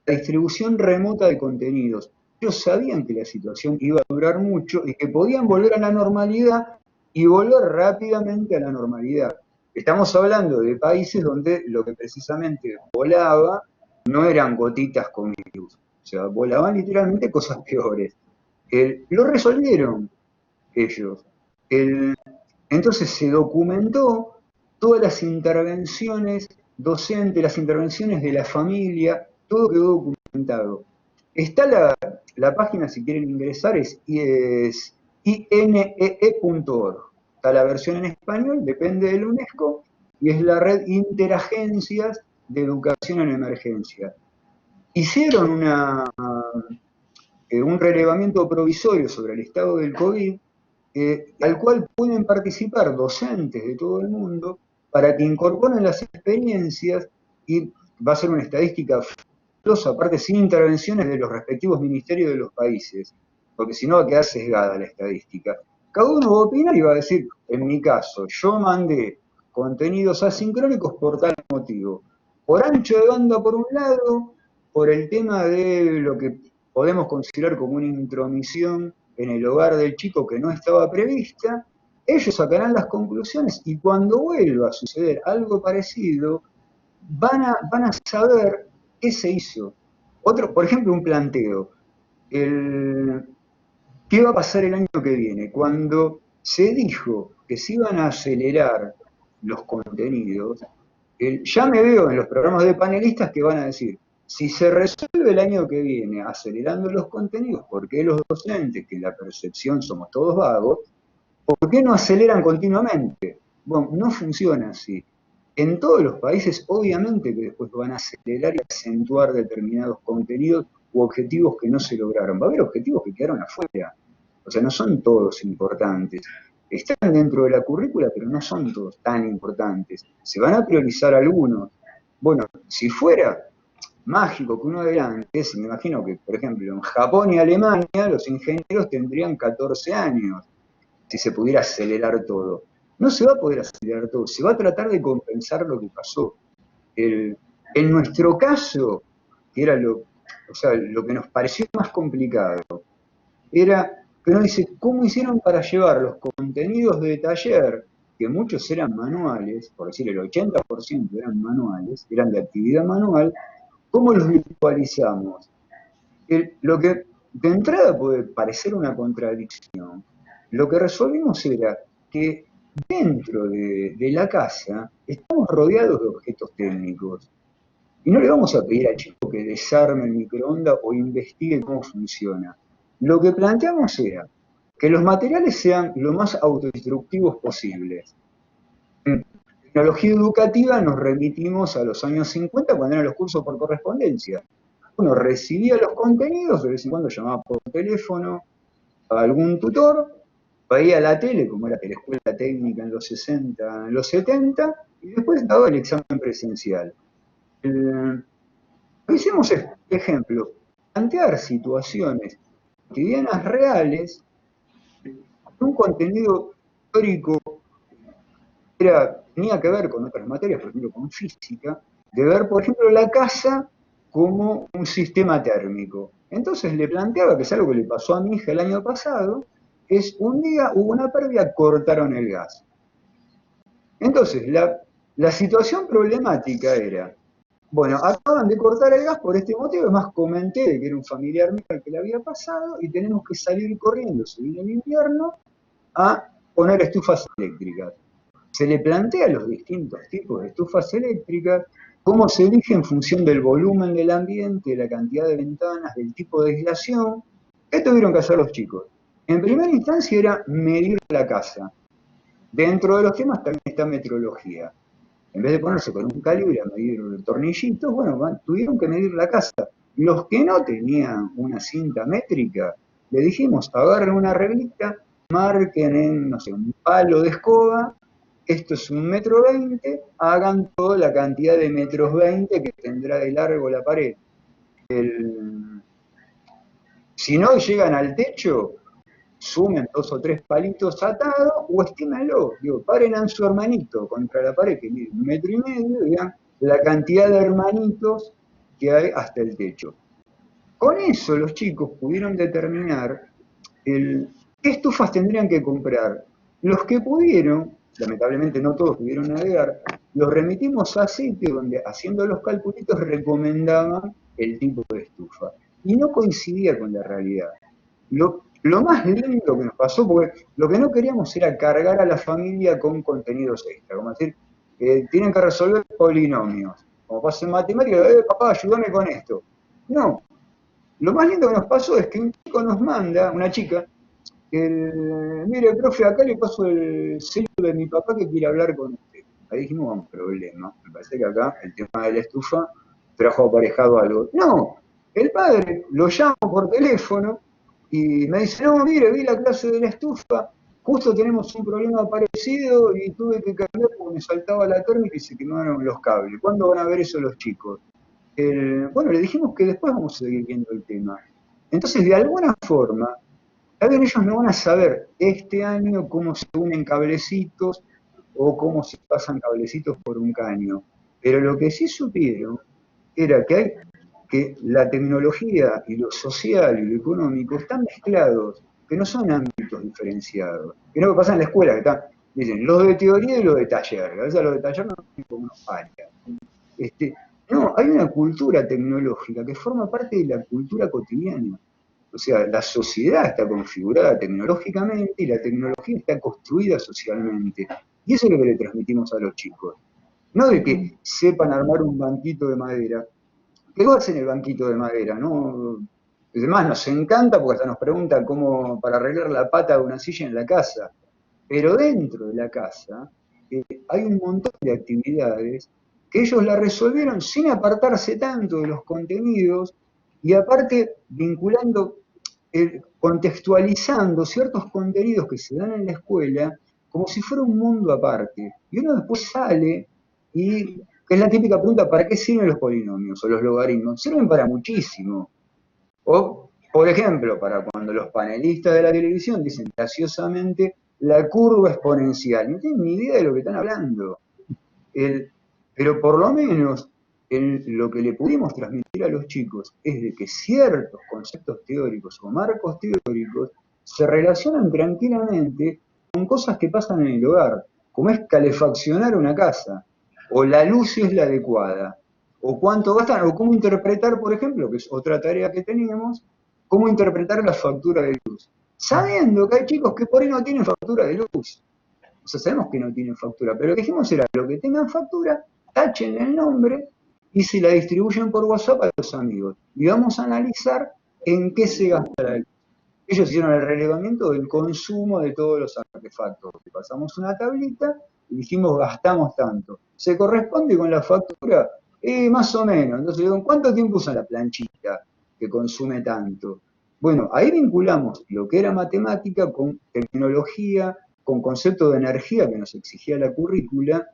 distribución remota de contenidos. Ellos sabían que la situación iba a durar mucho y que podían volver a la normalidad y volver rápidamente a la normalidad. Estamos hablando de países donde lo que precisamente volaba no eran gotitas con virus, O sea, volaban literalmente cosas peores. Lo resolvieron ellos. Entonces se documentó todas las intervenciones docentes, las intervenciones de la familia, todo quedó documentado. Está la página, si quieren ingresar, es inee.org. Está la versión en español, depende del UNESCO, y es la red Interagencias de Educación en Emergencia. Hicieron un relevamiento provisorio sobre el estado del COVID, al cual pueden participar docentes de todo el mundo para que incorporen las experiencias, y va a ser una estadística aparte sin intervenciones de los respectivos ministerios de los países, porque si no va a quedar sesgada la estadística. Cada uno va a opinar y va a decir, en mi caso, yo mandé contenidos asincrónicos por tal motivo, por ancho de banda por un lado, por el tema de lo que podemos considerar como una intromisión en el hogar del chico que no estaba prevista. Ellos sacarán las conclusiones y cuando vuelva a suceder algo parecido, van a saber qué se hizo. Por ejemplo, un planteo. ¿Qué va a pasar el año que viene? Cuando se dijo que se iban a acelerar los contenidos, ya me veo en los programas de panelistas que van a decir, si se resuelve el año que viene acelerando los contenidos, ¿por qué los docentes, que la percepción somos todos vagos, por qué no aceleran continuamente? Bueno, no funciona así. En todos los países, obviamente que después van a acelerar y acentuar determinados contenidos u objetivos que no se lograron. Va a haber objetivos que quedaron afuera. O sea, no son todos importantes. Están dentro de la currícula, pero no son todos tan importantes. Se van a priorizar algunos. Bueno, si fuera mágico que uno adelante, me imagino que, por ejemplo, en Japón y Alemania los ingenieros tendrían 14 años, si se pudiera acelerar todo. No se va a poder acelerar todo, se va a tratar de compensar lo que pasó. En nuestro caso, que era lo que nos pareció más complicado, era que uno dice, ¿cómo hicieron para llevar los contenidos de taller, que muchos eran manuales, por decir el 80% eran manuales, eran de actividad manual, cómo los virtualizamos? Lo que de entrada puede parecer una contradicción, lo que resolvimos era que dentro de la casa estamos rodeados de objetos técnicos y no le vamos a pedir al chico que desarme el microondas o investigue cómo funciona. Lo que planteamos era que los materiales sean lo más autodestructivos posibles. En tecnología educativa nos remitimos a los años 50 cuando eran los cursos por correspondencia. Uno recibía los contenidos, de vez en cuando llamaba por teléfono a algún tutor, veía la tele, como era la escuela técnica en los 60, en los 70, y después daba el examen presencial. Lo que hicimos es, por ejemplo, plantear situaciones cotidianas reales, un contenido teórico que tenía que ver con otras materias, por ejemplo con física, de ver, por ejemplo, la casa como un sistema térmico. Entonces le planteaba, que es algo que le pasó a mi hija el año pasado, es un día hubo una pérdida, cortaron el gas. Entonces, la situación problemática era, bueno, acaban de cortar el gas por este motivo, además comenté de que era un familiar mío al que le había pasado, y tenemos que salir corriendo, se viene el invierno, a poner estufas eléctricas. Se le plantea los distintos tipos de estufas eléctricas, cómo se elige en función del volumen del ambiente, la cantidad de ventanas, del tipo de aislación. ¿Qué tuvieron que hacer los chicos? En primera instancia era medir la casa. Dentro de los temas también está metrología. En vez de ponerse con un calibre a medir tornillitos, bueno, tuvieron que medir la casa. Los que no tenían una cinta métrica, le dijimos, agarren una reglita, marquen en, no sé, un palo de escoba, esto es 1,20 m, hagan toda la cantidad de 1,20 m que tendrá de largo la pared. Si no llegan al techo, sumen 2 o 3 palitos atados o estímenlo. Digo, paren a su hermanito contra la pared que mide 1,5 m, vean la cantidad de hermanitos que hay hasta el techo. Con eso los chicos pudieron determinar qué estufas tendrían que comprar. Los que pudieron, lamentablemente no todos pudieron navegar, los remitimos a sitios donde, haciendo los calculitos, recomendaban el tipo de estufa. y no coincidía con la realidad. Lo más lindo que nos pasó, porque lo que no queríamos era cargar a la familia con contenidos extra, como decir, tienen que resolver polinomios, como pasa en matemáticas, papá, ayúdame con esto. No, lo más lindo que nos pasó es que un chico nos manda, una chica, mire, profe, acá le paso el celu de mi papá que quiere hablar con usted. Ahí dijimos, un problema. Me parece que acá el tema de la estufa trajo aparejado algo. No, el padre lo llamo por teléfono y me dice, no, mire, vi la clase de la estufa, justo tenemos un problema parecido y tuve que cambiar porque me saltaba la térmica y se quemaron los cables. ¿Cuándo van a ver eso los chicos? Bueno, le dijimos que después vamos a seguir viendo el tema. Entonces, de alguna forma, tal vez ellos no van a saber este año cómo se unen cablecitos o cómo se pasan cablecitos por un caño. Pero lo que sí supieron era que la tecnología y lo social y lo económico están mezclados, que no son ámbitos diferenciados. Que no pasa en la escuela, que están, dicen, los de teoría y los de taller. A veces los de taller no tienen como unos áreas. No, hay una cultura tecnológica que forma parte de la cultura cotidiana. O sea, la sociedad está configurada tecnológicamente y la tecnología está construida socialmente. Y eso es lo que le transmitimos a los chicos. No de que sepan armar un banquito de madera. ¿Qué hacen el banquito de madera? ¿No? Además, nos encanta porque hasta nos preguntan cómo para arreglar la pata de una silla en la casa. Pero dentro de la casa hay un montón de actividades que ellos la resolvieron sin apartarse tanto de los contenidos y aparte vinculando, contextualizando ciertos contenidos que se dan en la escuela como si fuera un mundo aparte. Y uno después sale y, que es la típica pregunta, ¿para qué sirven los polinomios o los logaritmos? Sirven para muchísimo. O, por ejemplo, para cuando los panelistas de la televisión dicen graciosamente la curva exponencial. No tienen ni idea de lo que están hablando. Pero por lo menos lo que le pudimos transmitir a los chicos es de que ciertos conceptos teóricos o marcos teóricos se relacionan tranquilamente con cosas que pasan en el hogar, como es calefaccionar una casa, o la luz es la adecuada, o cuánto gastan, o cómo interpretar, por ejemplo, que es otra tarea que teníamos, cómo interpretar la factura de luz. Sabiendo que hay chicos que por ahí no tienen factura de luz. O sea, sabemos que no tienen factura, pero lo que dijimos era, lo que tengan factura, tachen el nombre y se la distribuyen por WhatsApp a los amigos. Y vamos a analizar en qué se gasta la luz. Ellos hicieron el relevamiento del consumo de todos los artefactos. Le pasamos una tablita y dijimos gastamos tanto. ¿Se corresponde con la factura? Más o menos. Entonces, ¿cuánto tiempo usa la planchita que consume tanto? Bueno, ahí vinculamos lo que era matemática con tecnología, con concepto de energía que nos exigía la currícula,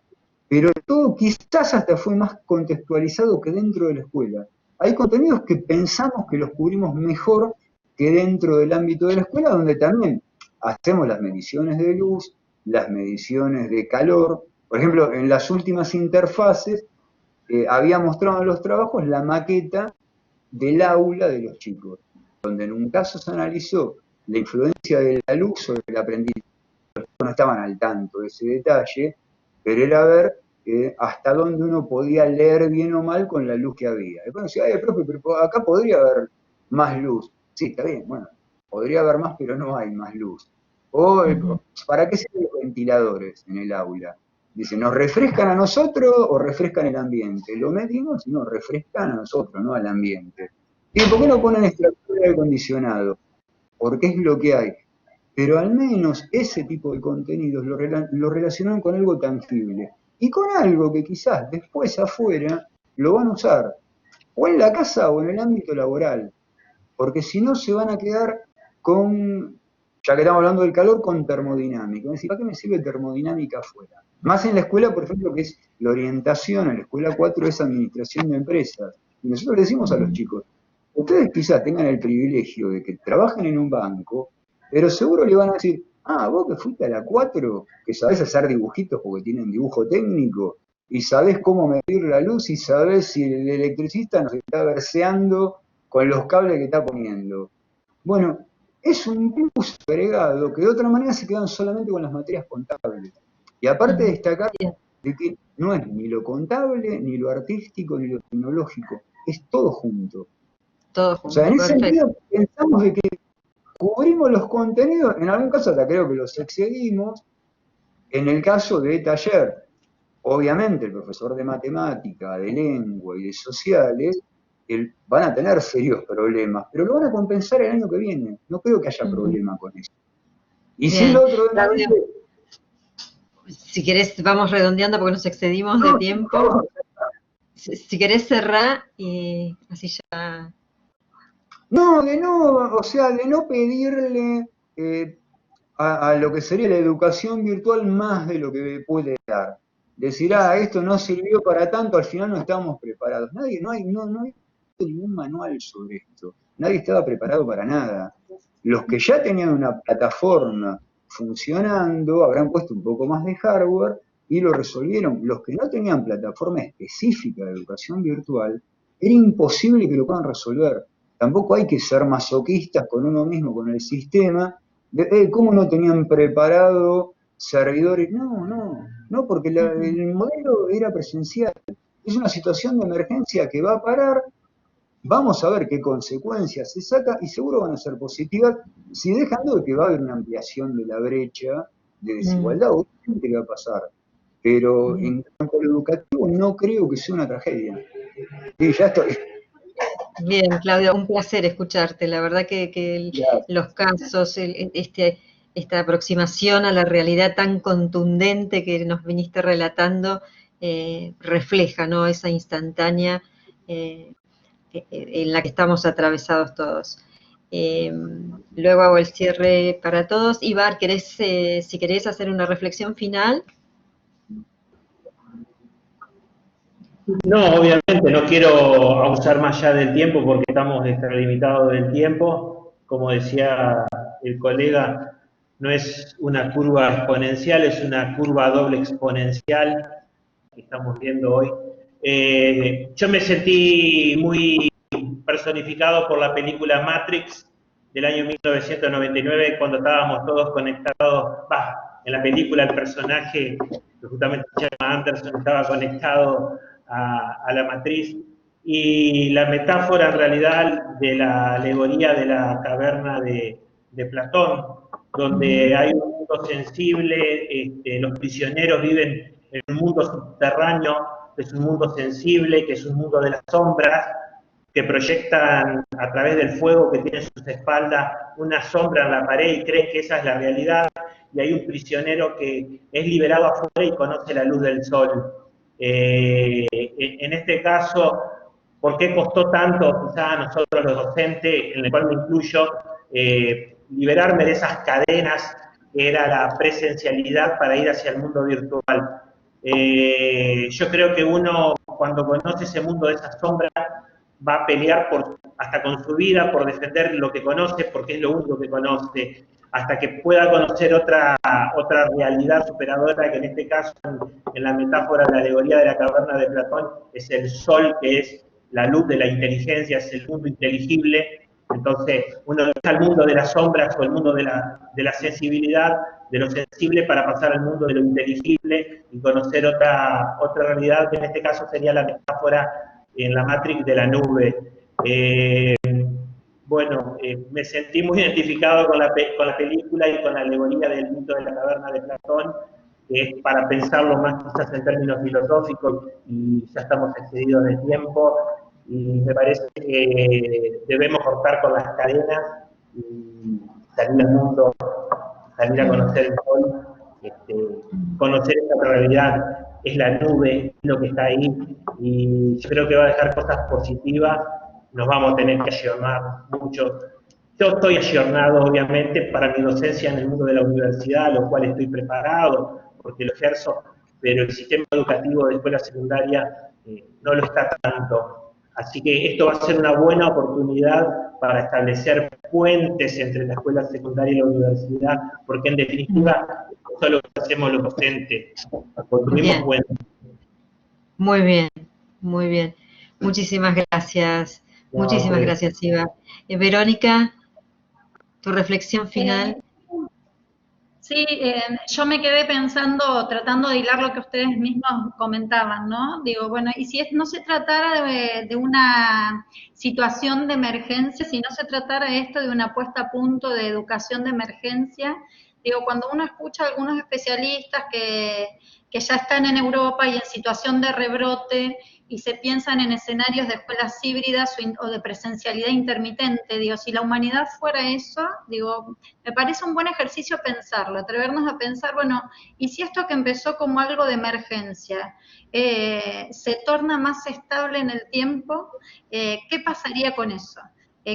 pero todo quizás hasta fue más contextualizado que dentro de la escuela. Hay contenidos que pensamos que los cubrimos mejor que dentro del ámbito de la escuela, donde también hacemos las mediciones de luz, las mediciones de calor. Por ejemplo, en las últimas interfaces había mostrado en los trabajos la maqueta del aula de los chicos, donde en un caso se analizó la influencia de la luz sobre el aprendizaje. No estaban al tanto de ese detalle, pero era ver hasta dónde uno podía leer bien o mal con la luz que había. Después decía, ay, profe, pero acá podría haber más luz. Sí, está bien, bueno, podría haber más, pero no hay más luz. O, ¿para qué sirven los ventiladores en el aula? Dice, ¿nos refrescan a nosotros o refrescan el ambiente? Lo medimos y nos refrescan a nosotros, no al ambiente. ¿Y por qué no ponen extractor de aire acondicionado? Porque es lo que hay. Pero al menos ese tipo de contenidos lo relacionan con algo tangible y con algo que quizás después afuera lo van a usar, o en la casa o en el ámbito laboral, porque si no se van a quedar con, ya que estamos hablando del calor, con termodinámica. Es decir, ¿para qué me sirve termodinámica afuera? Más en la escuela, por ejemplo, que es la orientación, en la escuela 4 es administración de empresas. Y nosotros le decimos a los chicos, ustedes quizás tengan el privilegio de que trabajen en un banco, pero seguro le van a decir, vos que fuiste a la 4, que sabés hacer dibujitos porque tienen dibujo técnico, y sabés cómo medir la luz, y sabés si el electricista nos está verseando con los cables que está poniendo. Bueno, es un plus agregado que de otra manera se quedan solamente con las materias contables. Y aparte de destacar de que no es ni lo contable, ni lo artístico, ni lo tecnológico, es todo junto. Todo O junto, sea, en ese perfecto. sentido pensamos de que cubrimos los contenidos, en algún caso hasta creo que los excedimos, en el caso de taller. Obviamente el profesor de matemática, de lengua y de sociales van a tener serios problemas, pero lo van a compensar el año que viene. No creo que haya problema con eso. Y si Bien, lo otro de Claudio, si querés, vamos redondeando porque nos excedimos de tiempo. Si querés cerrar y así ya. no, o sea, de no pedirle a lo que sería la educación virtual más de lo que puede dar. Decir, esto no sirvió para tanto, al final no estábamos preparados. No hay ningún manual sobre esto. Nadie estaba preparado para nada. Los que ya tenían una plataforma funcionando habrán puesto un poco más de hardware y lo resolvieron. Los que no tenían plataforma específica de educación virtual, era imposible que lo puedan resolver. Tampoco hay que ser masoquistas con uno mismo, con el sistema, ¿cómo no tenían preparado servidores? No, porque el modelo era presencial. Es una situación de emergencia que va a parar, vamos a ver qué consecuencias se saca y seguro van a ser positivas, si dejando de que va a haber una ampliación de la brecha de desigualdad, obviamente que va a pasar. Pero en cuanto a lo educativo no creo que sea una tragedia. Sí, ya estoy. Bien, Claudio, un placer escucharte. La verdad que los casos, esta aproximación a la realidad tan contundente que nos viniste relatando, refleja, ¿no?, esa instantánea en la que estamos atravesados todos. Luego hago el cierre para todos. Ibar, si querés hacer una reflexión final. No, obviamente no quiero abusar más ya del tiempo porque estamos extralimitados del tiempo. Como decía el colega, no es una curva exponencial, es una curva doble exponencial que estamos viendo hoy. Yo me sentí muy personificado por la película Matrix del año 1999, cuando estábamos todos conectados. En la película el personaje, que justamente se llama Anderson, estaba conectado a la matriz, y la metáfora en realidad de la alegoría de la caverna de Platón, donde hay un mundo sensible, los prisioneros viven en un mundo subterráneo, que es un mundo sensible, que es un mundo de las sombras, que proyectan a través del fuego que tiene en sus espaldas una sombra en la pared y creen que esa es la realidad, y hay un prisionero que es liberado afuera y conoce la luz del sol. En este caso, ¿por qué costó tanto, quizá a nosotros los docentes, en el cual me incluyo, liberarme de esas cadenas que era la presencialidad para ir hacia el mundo virtual? Yo creo que uno, cuando conoce ese mundo de esas sombras, va a pelear hasta con su vida por defender lo que conoce, porque es lo único que conoce, hasta que pueda conocer otra realidad superadora, que en este caso, en la metáfora de la alegoría de la caverna de Platón, es el sol, que es la luz de la inteligencia, es el mundo inteligible. Entonces, uno deja el mundo de las sombras o el mundo de la sensibilidad, de lo sensible, para pasar al mundo de lo inteligible y conocer otra realidad, que en este caso sería la metáfora en la Matrix de la nube. Me sentí muy identificado con la película y con la alegoría del mito de la caverna de Platón, que es para pensarlo más quizás en términos filosóficos, y ya estamos excedidos de tiempo, y me parece que debemos cortar con las cadenas y salir al mundo, salir a conocer el sol, conocer esta realidad. Es la nube, es lo que está ahí, y yo creo que va a dejar cosas positivas. Nos vamos a tener que ayornar mucho. Yo estoy ayornado, obviamente, para mi docencia en el mundo de la universidad, a lo cual estoy preparado, porque lo ejerzo, pero el sistema educativo de escuela secundaria no lo está tanto. Así que esto va a ser una buena oportunidad para establecer puentes entre la escuela secundaria y la universidad, porque en definitiva eso es lo que hacemos los docentes, construimos puentes. Muy bien, muy bien. Muchísimas gracias. Muchísimas gracias, Iba. Verónica, tu reflexión final. Sí, yo me quedé pensando, tratando de hilar lo que ustedes mismos comentaban, ¿no? Digo, bueno, y si no se tratara de una situación de emergencia, si no se tratara esto de una puesta a punto de educación de emergencia, digo, cuando uno escucha a algunos especialistas que ya están en Europa y en situación de rebrote, y se piensan en escenarios de escuelas híbridas o de presencialidad intermitente, digo, si la humanidad fuera eso, digo, me parece un buen ejercicio pensarlo, atrevernos a pensar, bueno, ¿y si esto que empezó como algo de emergencia se torna más estable en el tiempo? ¿Qué pasaría con eso?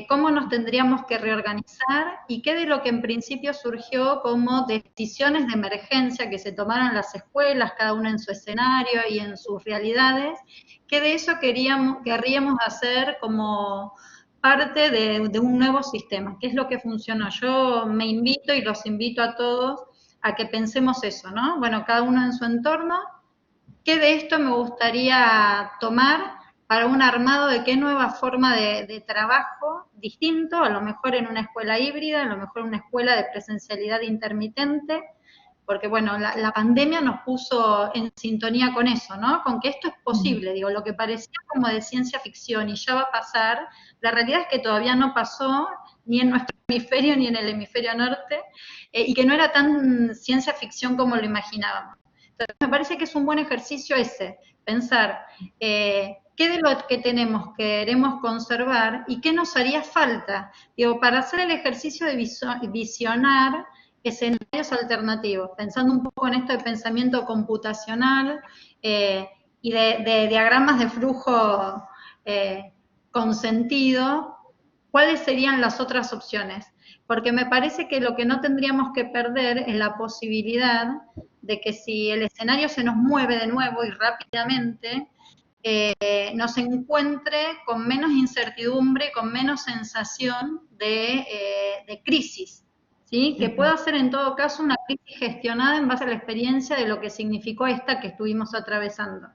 ¿Cómo nos tendríamos que reorganizar? ¿Y qué de lo que en principio surgió como decisiones de emergencia que se tomaron las escuelas, cada una en su escenario y en sus realidades, qué de eso querríamos hacer como parte de un nuevo sistema? ¿Qué es lo que funcionó? Yo me invito y los invito a todos a que pensemos eso, ¿no? Bueno, cada uno en su entorno, ¿qué de esto me gustaría tomar para un armado de qué nueva forma de trabajo distinto, a lo mejor en una escuela híbrida, a lo mejor en una escuela de presencialidad intermitente? Porque bueno, la pandemia nos puso en sintonía con eso, ¿no? Con que esto es posible, digo, lo que parecía como de ciencia ficción y ya va a pasar, la realidad es que todavía no pasó, ni en nuestro hemisferio ni en el hemisferio norte, y que no era tan ciencia ficción como lo imaginábamos. Entonces, me parece que es un buen ejercicio ese, pensar qué de lo que tenemos queremos conservar y qué nos haría falta. Digo, para hacer el ejercicio de visionar escenarios alternativos, pensando un poco en esto de pensamiento computacional y de diagramas de flujo con sentido, ¿cuáles serían las otras opciones? Porque me parece que lo que no tendríamos que perder es la posibilidad de que si el escenario se nos mueve de nuevo y rápidamente, nos encuentre con menos incertidumbre, con menos sensación de crisis, ¿sí? Que pueda ser en todo caso una crisis gestionada en base a la experiencia de lo que significó esta que estuvimos atravesando.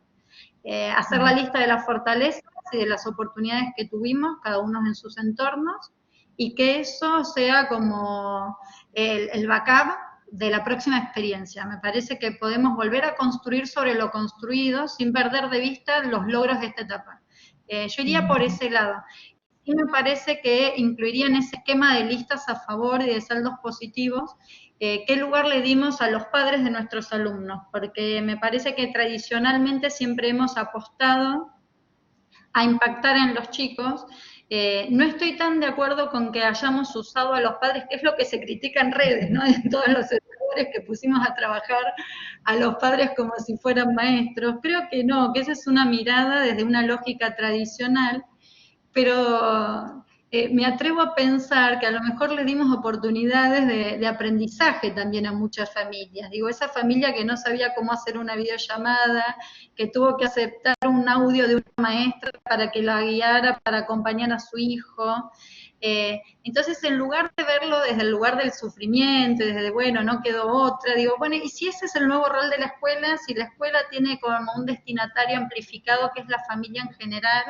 Hacer la lista de las fortalezas y de las oportunidades que tuvimos, cada uno en sus entornos, y que eso sea como el backup de la próxima experiencia. Me parece que podemos volver a construir sobre lo construido sin perder de vista los logros de esta etapa. Yo iría por ese lado. Y me parece que incluiría en ese esquema de listas a favor y de saldos positivos, qué lugar le dimos a los padres de nuestros alumnos, porque me parece que tradicionalmente siempre hemos apostado a impactar en los chicos. No estoy tan de acuerdo con que hayamos usado a los padres, que es lo que se critica en redes, ¿no? En todos los educadores que pusimos a trabajar a los padres como si fueran maestros. Creo que no, que esa es una mirada desde una lógica tradicional, pero me atrevo a pensar que a lo mejor le dimos oportunidades de aprendizaje también a muchas familias. Digo, esa familia que no sabía cómo hacer una videollamada, que tuvo que aceptar un audio de una maestra para que la guiara, para acompañar a su hijo. Entonces, en lugar de verlo desde el lugar del sufrimiento, desde, bueno, no quedó otra, digo, bueno, ¿y si ese es el nuevo rol de la escuela? Si la escuela tiene como un destinatario amplificado, que es la familia en general,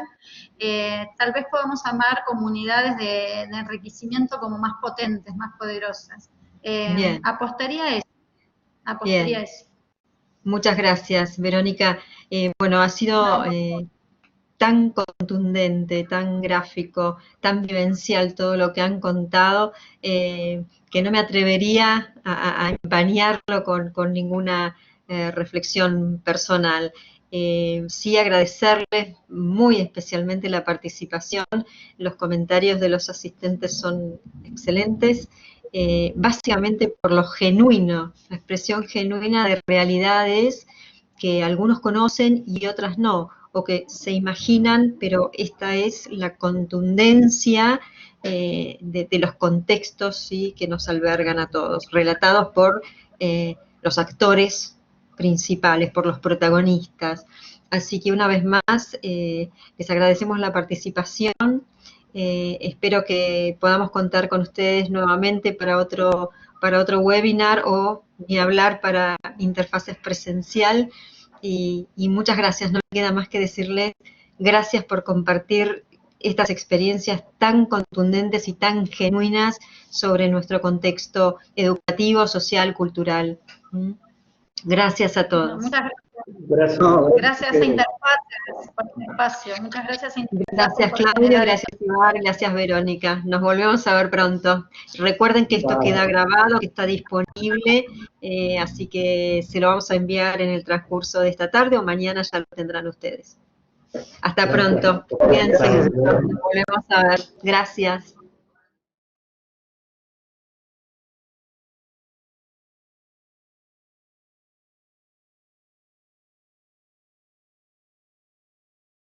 tal vez podamos armar comunidades de enriquecimiento como más potentes, más poderosas. Apostaría a eso. Apostaría a eso. Muchas gracias, Verónica. Bueno, ha sido tan contundente, tan gráfico, tan vivencial todo lo que han contado, que no me atrevería a empañarlo con ninguna reflexión personal. Sí agradecerles muy especialmente la participación, los comentarios de los asistentes son excelentes, básicamente por lo genuino, la expresión genuina de realidades que algunos conocen y otras no, o que se imaginan, pero esta es la contundencia de los contextos, ¿sí?, que nos albergan a todos, relatados por los actores principales, por los protagonistas. Así que una vez más les agradecemos la participación. Espero que podamos contar con ustedes nuevamente para otro webinar o ni hablar para interfaces presencial. Y muchas gracias, no me queda más que decirles gracias por compartir estas experiencias tan contundentes y tan genuinas sobre nuestro contexto educativo, social, cultural. Gracias a todos. Muchas gracias. Gracias. Gracias a Interfaces por el espacio. Muchas gracias a Interfaces. Gracias Claudio, gracias Ibar, gracias Verónica. Nos volvemos a ver pronto. Recuerden que esto queda grabado, que está disponible, así que se lo vamos a enviar en el transcurso de esta tarde o mañana ya lo tendrán ustedes. Hasta pronto. Cuídense. Nos volvemos a ver. Gracias.